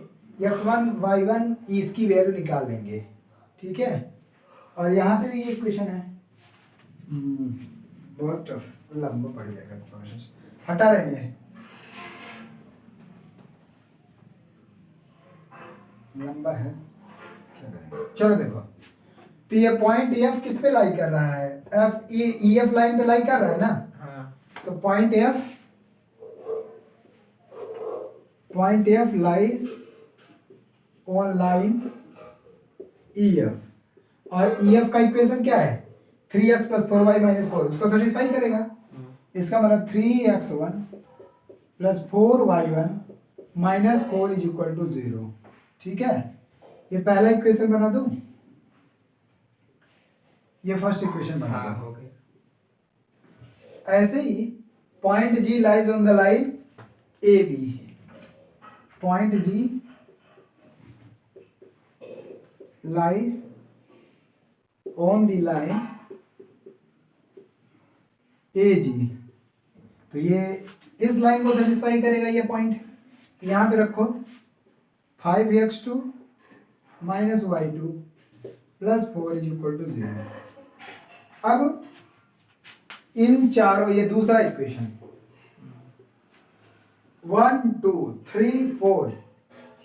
x1 y1 इसकी वैल्यू निकाल लेंगे, ठीक है, और यहाँ से भी ये इक्वेशन है। बहुत टफ, लंबा पड़ जाएगा प्रोसेस, हटा रहे हैं, लंबा है, क्या करेंगे। चलो देखो, तो ये पॉइंट एफ किस पे लाई कर रहा है, एफ ई एफ लाइन पे लाई कर रहा है ना, तो point F lies on line E F, और ई एफ का इक्वेशन क्या है, 3x + 4y - 4, उसको सेटिस्फाई करेगा। इसका मतलब 3x1 + 4y1 - 4 is equal to 0, ठीक है। ये पहला इक्वेशन बना दूं, ये फर्स्ट इक्वेशन बना दूं। ऐसे ही point G lies on the line A B, point G lies on the line A G, तो ये इस लाइन को सेटिस्फाई करेगा ये पॉइंट, यहाँ पे रखो 5x2 - y2 + 4 is equal to 0, अब इन चारों, ये दूसरा इक्वेशन 1 2 3 4,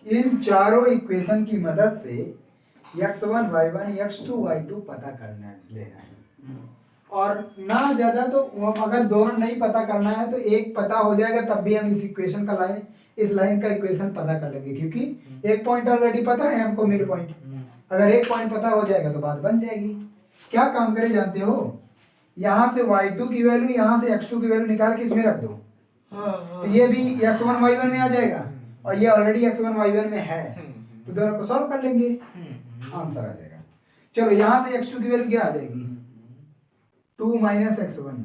इन चारों इक्वेशन की मदद से x1 y1 x2 y2 पता करना लेना है। और ना ज्यादा तो अगर दोनों नहीं पता करना है तो एक पता हो जाएगा, तब भी हम इस इक्वेशन का इस लाइन का इक्वेशन पता कर लेंगे, क्योंकि एक पॉइंट ऑलरेडी पता है हमको, मिड पॉइंट। अगर एक पॉइंट पता हो जाएगा तो बात बन जाएगी। क्या काम करे जानते हो, यहाँ से y2 की वैल्यू, यहाँ से x2 की वैल्यू निकाल के इसमें रख दो, तो ये भी x1 y1 में आ जाएगा, और ये ऑलरेडी x1 y1 में है, तो दोनों को सॉल्व कर लेंगे, आंसर आ जाएगा। चलो यहाँ से x2 की वैल्यू क्या आ जाएगी, 2 माइनस x1,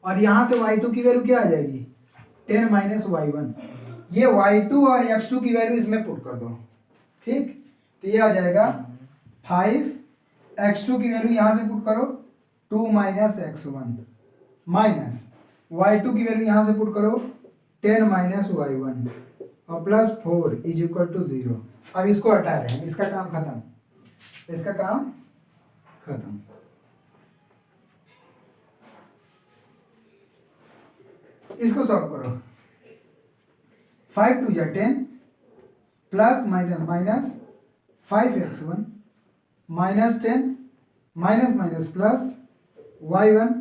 और यहाँ से y2 की वैल्यू क्या आ जाएगी, 10 माइनस y1। ये y2 और x2 की वैल्यू इसमें पुट कर दो, ठीक, तो ये आ जाएगा 5, x2 की वैल्यू यहाँ से पुट करो 2 माइनस x1, माइनस y2 की वैल्यू यहाँ से पुट करो 10 माइनस y1, और प्लस 4 इज इक्वल टू 0। अब इसको हटा रहे हैं, इसका काम खत्म, इसका काम खत्म। इसको सॉल्व करो, 5 2 जा 10, plus minus minus 5x1 minus 10 minus minus plus y1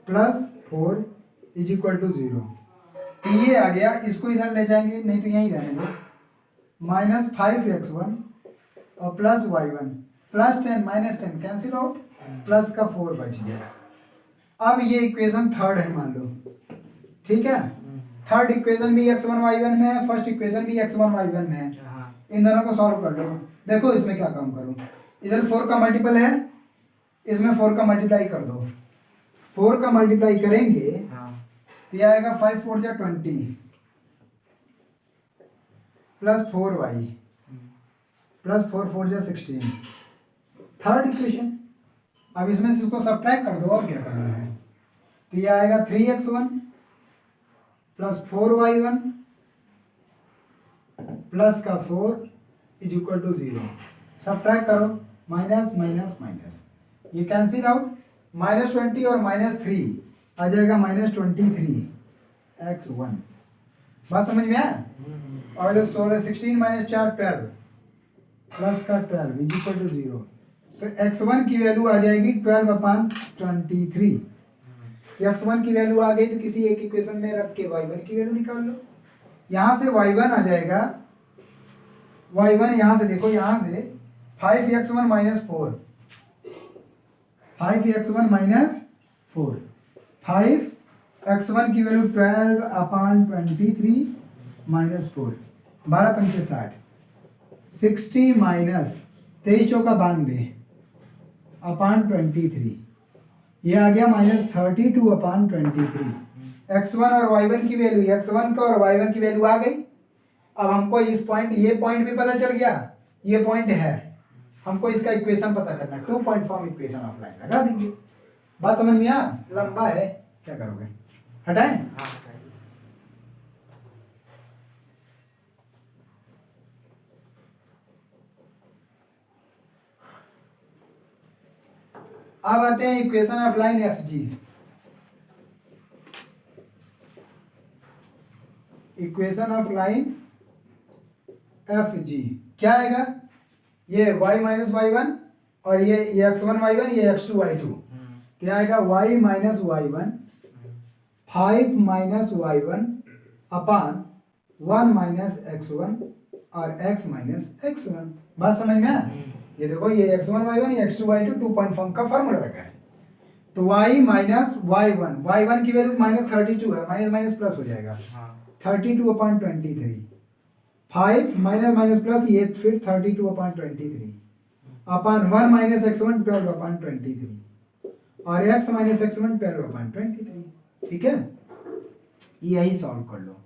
plus 4 is equal to 0। तो ये आ गया, इसको इधर ले जाएंगे, नहीं तो यहीं रहने दो, माइनस 5x1 और plus y1 plus 10 minus 10 cancel out, plus का 4 बच गया। अब ये इक्वेशन थर्ड है मान लो, ठीक है, थर्ड इक्वेशन भी x1 y1 में है, फर्स्ट इक्वेशन भी x1 y1 में है, इन दोनों को सॉल्व कर लो। देखो इसमें क्या काम करूं, इधर 4 का मल्टीपल है, इसमें 4 का मल्टीप्लाई कर दो, 4 का मल्टीप्लाई करेंगे तो ये आएगा 5 4 जा 20 प्लस 4y प्लस 4 4 जा 16, थर्ड इक्वेशन। अब इसमें से इसको सब्ट्रैक्ट कर दो, और क्या करना है, तो ये आएगा 3x1 प्लस 4y1 प्लस का 4 इज इक्वल टू 0। सब्ट्रैक्ट करो, माइनस माइनस माइनस, ये कैंसिल आउट, माइनस 20 और माइनस 3 आ जाएगा माइनस 23x1। बात समझ में आया, और 16 माइनस 4 12 प्लस का 12 इज इक्वल टू 0। तो x1 की वैल्यू आ जाएगी 12/23। x1 की वैल्यू आ गई तो किसी एक इक्वेशन में रख के y1 की वैल्यू निकाल लो। यहाँ से y1 आ जाएगा, y1 यहाँ से देखो, यहाँ से 5x1 minus 4, 5x1 minus 4, 5x1 की वैल्यू 12/23 माइनस 4, 12 पंचे 60, 60 माइनस 23 चौका 92/23, ये आ गया माइनस 32/23। x1 और y1 की वैल्यू, x1 का और y1 की वैल्यू आ गई। अब हमको इस पॉइंट, ये पॉइंट भी पता चल गया, ये पॉइंट है, हमको इसका इक्वेशन पता करना, 2 point form equation of line लगा देंगे। बात समझ में आ, लंबा है, क्या करोगे, हटाएं। अब आते हैं equation of line F G. Equation of line F G क्या आएगा, ये y माइनस y1 और ये x1 y1, ये x2 y2, क्या आएगा y minus y1 5 minus y1 अपान 1 माइनस x1 और x माइनस x1। बात समझ में आया, ये देखो, ये x1 y1 ये x2 y2 2 पॉइंट फॉर्म का फॉर्मूला लगा है। तो y माइनस y1 की वैल्यू माइनस 32 है, माइनस माइनस प्लस हो जाएगा, 32/23, 5 माइनस माइनस प्लस, ये फिर 32/23 अपान 1 माइनस x1 12/23 और x माइनस x1 12/23, ठीक है, यही सॉल्व कर लो।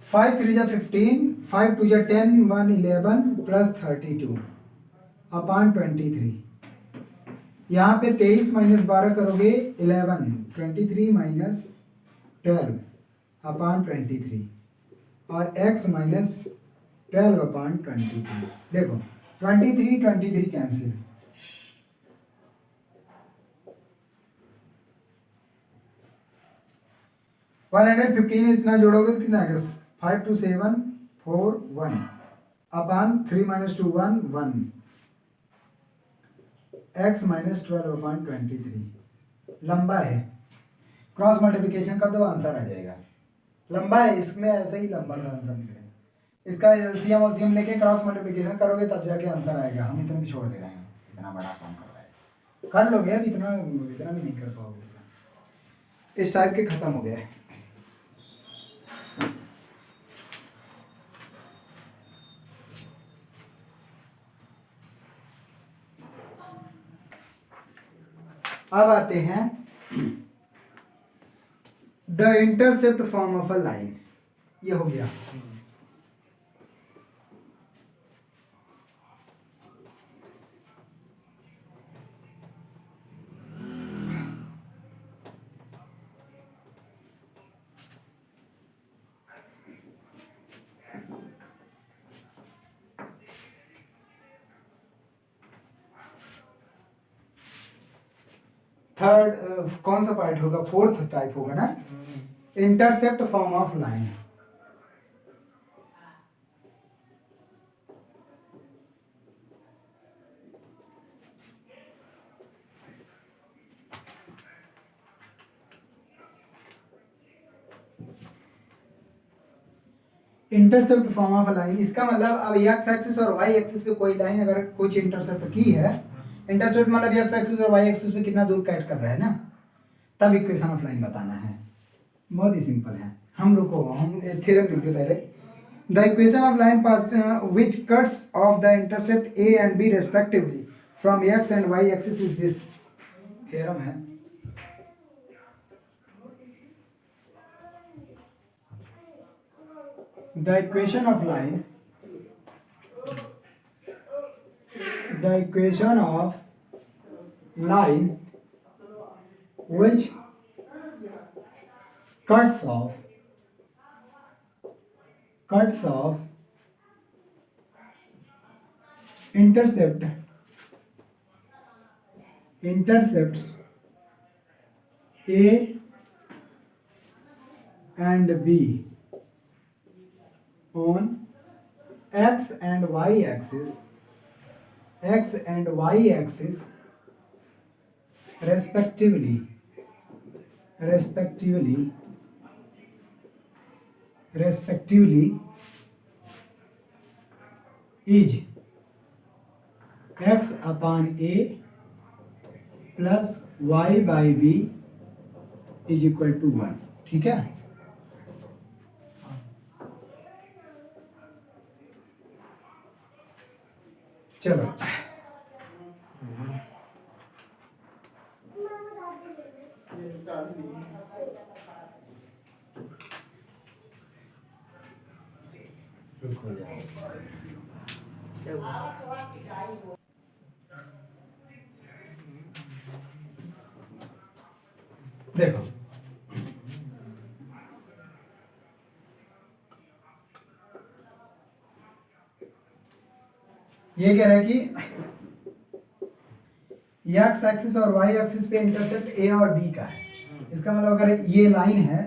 फाइव 3 जा 15, 5 2 जा 10, 1 11 प्लस 32/23। यहाँ पे 23 माइनस 12 करोगे 11, 23 माइनस 12/23 और x माइनस 12/23। देखो 23 कैंसिल, 115 इतना जोड़ोगे तो कितना आएगा? 5 2 7 4 1 अपान 3 - 2 1 1 x - 12 अपान 23। लंबा है, क्रॉस मल्टीप्लिकेशन कर दो आंसर आ जाएगा। लंबा है, इसमें ऐसे ही लंबा सा आंसर निकलेगा। इसका एलसीएम एलसीएम लेके क्रॉस मल्टीप्लिकेशन करोगे तब जाके आंसर आएगा। हम इतना भी छोड़ दे रहे हैं, इतना बड़ा काम कर रहा है, कर लोगे। अब इतना इतना भी नहीं कर पाओगे। इस टाइप के खत्म हो गया है। अब आते हैं the intercept form of a line. ये हो गया। थर्ड कौन सा पार्ट होगा? फोर्थ टाइप होगा ना, intercept form of line. Intercept form of line, इसका मतलब अब एक्स एक्सिस और वाई एक्सिस पे कोई लाइन अगर कुछ इंटरसेप्ट की है, इंटरसेप्ट मतलब एक्स एक्सिस और वाई एक्सिस पे कितना दूर कट कर रहा है ना, तब इक्वेशन ऑफ लाइन बताना है। बहुत ही सिंपल है। हम थ्योरम लिखते पहले। The equation of line pass which cuts off the intercept a and b respectively from x and y axis is this. Theorem है। The equation of line, the equation of line which cuts off intercepts A and B on x and y axis respectively is x upon a plus y by b is equal to 1। ठीक है। चलो रुको जाओ। देखो ये कह रहा है कि एक्स एक्सिस और वाई एक्सिस पे इंटरसेप्ट ए और बी का है। इसका मतलब अगर ये लाइन है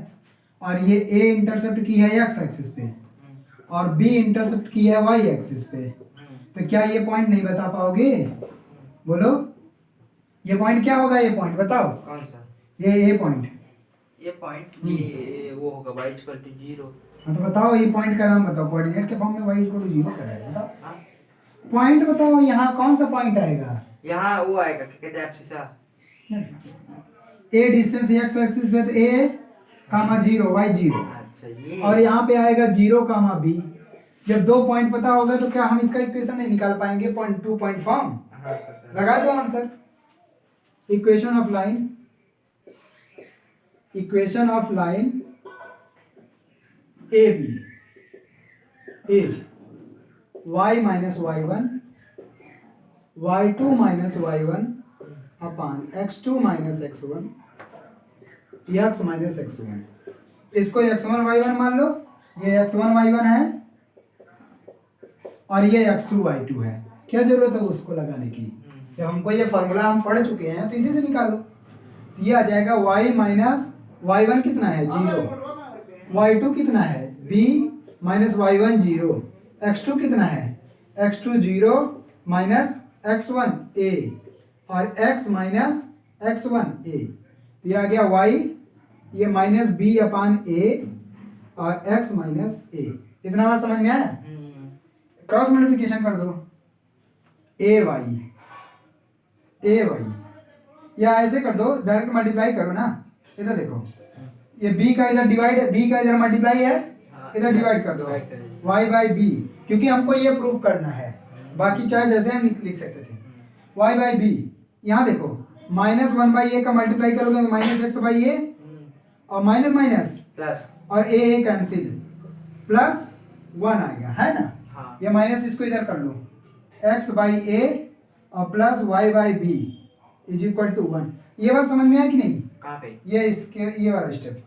और ये ए इंटरसेप्ट की है एक्स एक्सिस पे और बी इंटरसेप्ट की है वाई एक्सिस पे, तो क्या ये पॉइंट नहीं बता पाओगे? बोलो, ये पॉइंट क्या होगा? ये पॉइंट बताओ। कौन सा? ये पॉइंट, ये पॉइंट ये वो होगा y इक्वल टू 0। हाँ तो बताओ ये पॉइंट का नाम बताओ। कोऑर्डिनेट के फॉर्म में y इक्वल टू 0 कर रहा है, बताओ। हाँ? पॉइंट बताओ, यहाँ कौन सा पॉइंट आएगा? यहाँ वो आएगा, क्या कहते हैं एब्सिसा। ए डिस्टेंस एक्स एक्सिस पे तो a कामा 0 y 0। अच्छा ये। और यहाँ पे आएगा 0 कामा b। जब दो पॉइंट पता होगा तो क्या हम इसका इक्वेशन नहीं निकाल पाएंगे? पॉइंट टू पॉइंट फॉर्म लगा दो answer. Equation of line A B is y minus y1 y2 minus y1 upon x2 minus x1 x minus x1। इसको x1 y1 मान लो, ये x1 y1 है और ये x2 y2 है। क्या जरूरत है उसको लगाने की? जब हमको ये फार्मूला हम पढ़ चुके हैं तो इसी से निकालो। तो ये आ जाएगा y माइनस y1 कितना है 0, y2 कितना है b माइनस y1 0, x2 कितना है x2 0 माइनस x1 a और x माइनस x1 a। तो ये आ गया y ये माइनस b अपान a और x माइनस a। इतना बात समझ में आया? क्रॉस मल्टीप्लिकेशन कर दो ए वाई या ऐसे कर दो, डायरेक्ट मल्टीप्लाई करो ना। इधर देखो ये b का इधर डिवाइड है, b का इधर मल्टीप्लाई है, इधर डिवाइड कर दो y बाई बी, क्योंकि हमको ये प्रूव करना है। बाकी चाहे जैसे हम लिख सकते थे y बाई बी। यहाँ देखो माइनस 1 बाई ए का मल्टीप्लाई करोगे तो माइनस एक्स बाई ए और माइनस माइनस प्लस और ए कैंसिल प्लस 1 आएगा, है ना? हाँ। ये माइनस इसको इधर कर लो x बाई ए और plus y by b is equal to 1। ये बात समझ में आया कि नहीं? कहाँ पे? ये इसके ये वाला स्टेप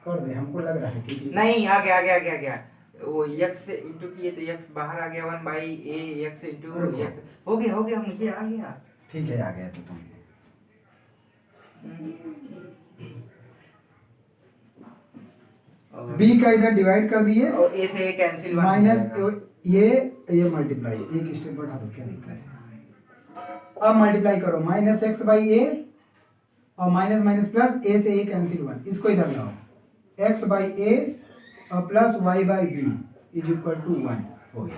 कर दे, हमको लग रहा है कि नहीं आ गया वो x से इंटू किए तो x बाहर आ गया 1 by a x into x हो गया मुझे आ गया। ठीक है आ गया तो तुम b का इधर डिवाइड कर दिए और a से a कैंसिल माइनस ये मल्टीप्लाई एक स्टेप बढ़ा दो, क्या दिक्कत है? अब मल्टीप्लाई करो माइनस एक्स बाई ए और माइनस माइनस प्लस ए से ए कैंसिल 1, इसको इधर लाओ एक्स बाई ए और plus y by b is equal to 1 हो गया।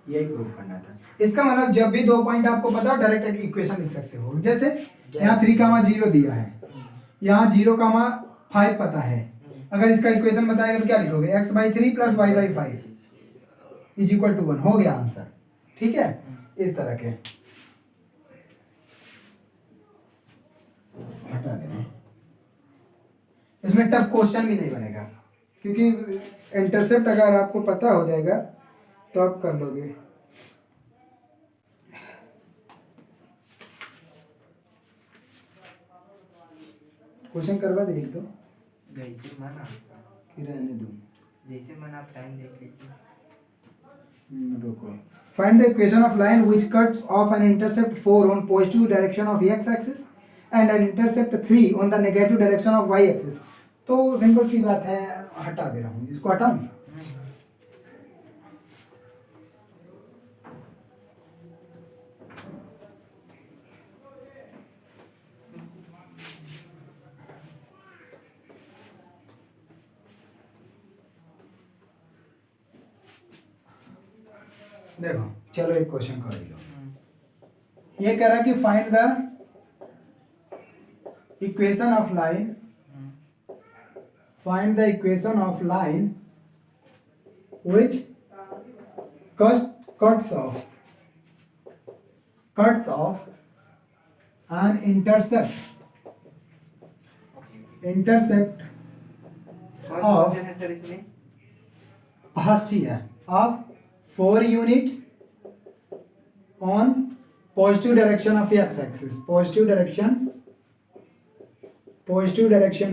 यही प्रूव करना था। इसका मतलब जब भी 2 पॉइंट आपको पता हो डायरेक्ट इक्वेशन लिख सकते हो। जैसे यहाँ 3,0 दिया है, यहाँ 0,5 पता है, अगर इसका इक्वेशन बताएगा तो क्या लिखोगे x by 3 plus y by 5 is equal to 1 हो गया आंसर। ठीक है, इस तरह के हटा देना। इसमें टफ क्वेश्चन भी नहीं बनेगा क्योंकि इंटरसेप्ट अगर आपको पता हो जाएगा तो आप कर लोगे। क्वेश्चन करवा दे एक दो जैसे मना कि रहने दो, जैसे मना आप टाइम देख लीजिए। रुको। Find the equation of line which cuts off an intercept 4 on positive direction of x axis and an intercept 3 on the negative direction of y axis। तो सिंपल सी बात है, हटा दे रहा हूँ, इसको हटाऊं। देखो चलो एक क्वेश्चन कर लो। ये कह रहा है कि find the equation of line, find the equation of line which cuts off an intercept of first here of 4 units on positive direction of x axis, positive direction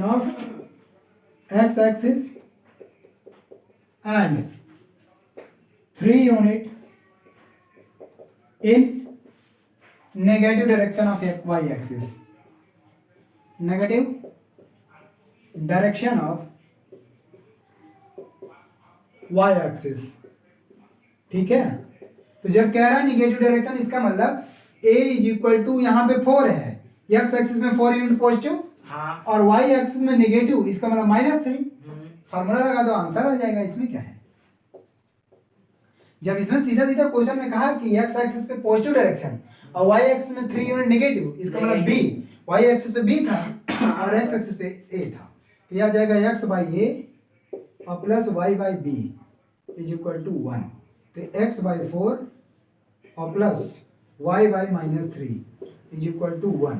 of x axis and 3 unit in negative direction of y axis, negative direction of y axis। ठीक है, तो जब कह रहा है negative direction, इसका मतलब a is equal to यहाँ पे 4 है, x एक्सिस में 4 यूनिट पॉजिटिव और y एक्सिस में नेगेटिव, इसका मतलब -3। फार्मूला लगा दो, आंसर आ जाएगा। इसमें क्या है, जब इसमें सीधा सीधा क्वेश्चन में कहा कि x एक्सिस पे पॉजिटिव डायरेक्शन और y एक्सिस में 3 यूनिट नेगेटिव, इसका मतलब b, y एक्सिस पे b था और x एक्सिस पे a था, तो यह आ जाएगा x बाई a और plus y by b is equal to 1। तो x बाई 4 और plus y by -3 is equal to 1।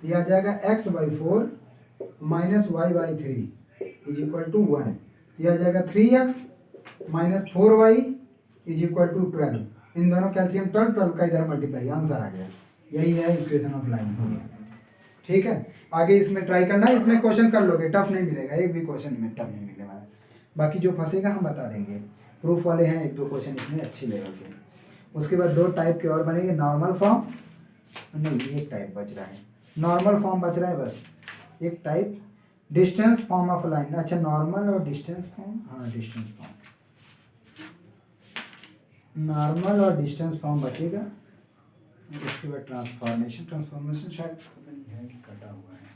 तो यह आ जाएगा x by 4 minus y by 3 is equal to 1। तो यह आ जाएगा 3x minus 4y is equal to 12। इन दोनों कैल्शियम 12 का इधर मल्टीप्लाई, आंसर आ गया। यही है इक्वेशन ऑफ लाइन हो गया। ठीक है, आगे इसमें ट्राई करना है, इसमें क्वेश्चन कर लोगे, टफ नहीं मिलेगा, एक भी क्वेश्चन में टफ नहीं मिलेगा। बाकी जो फंसेगा हम बता देंगे, प्रूफ वाले हैं 1-2 क्वेश्चन इसमें अच्छे लेवल के। उसके बाद दो टाइप के और बनेंगे, नॉर्मल फॉर्म, नहीं एक टाइप बच रहा है, नॉर्मल फॉर्म बच रहा है बस, एक type distance form of line. अच्छा नॉर्मल और डिस्टेंस फॉर्म, हाँ डिस्टेंस फॉर्म, नॉर्मल और डिस्टेंस फॉर्म बचेगा। उसके बाद ट्रांसफॉर्मेशन, ट्रांसफॉर्मेशन शायद पता नहीं है कि कटा हुआ है।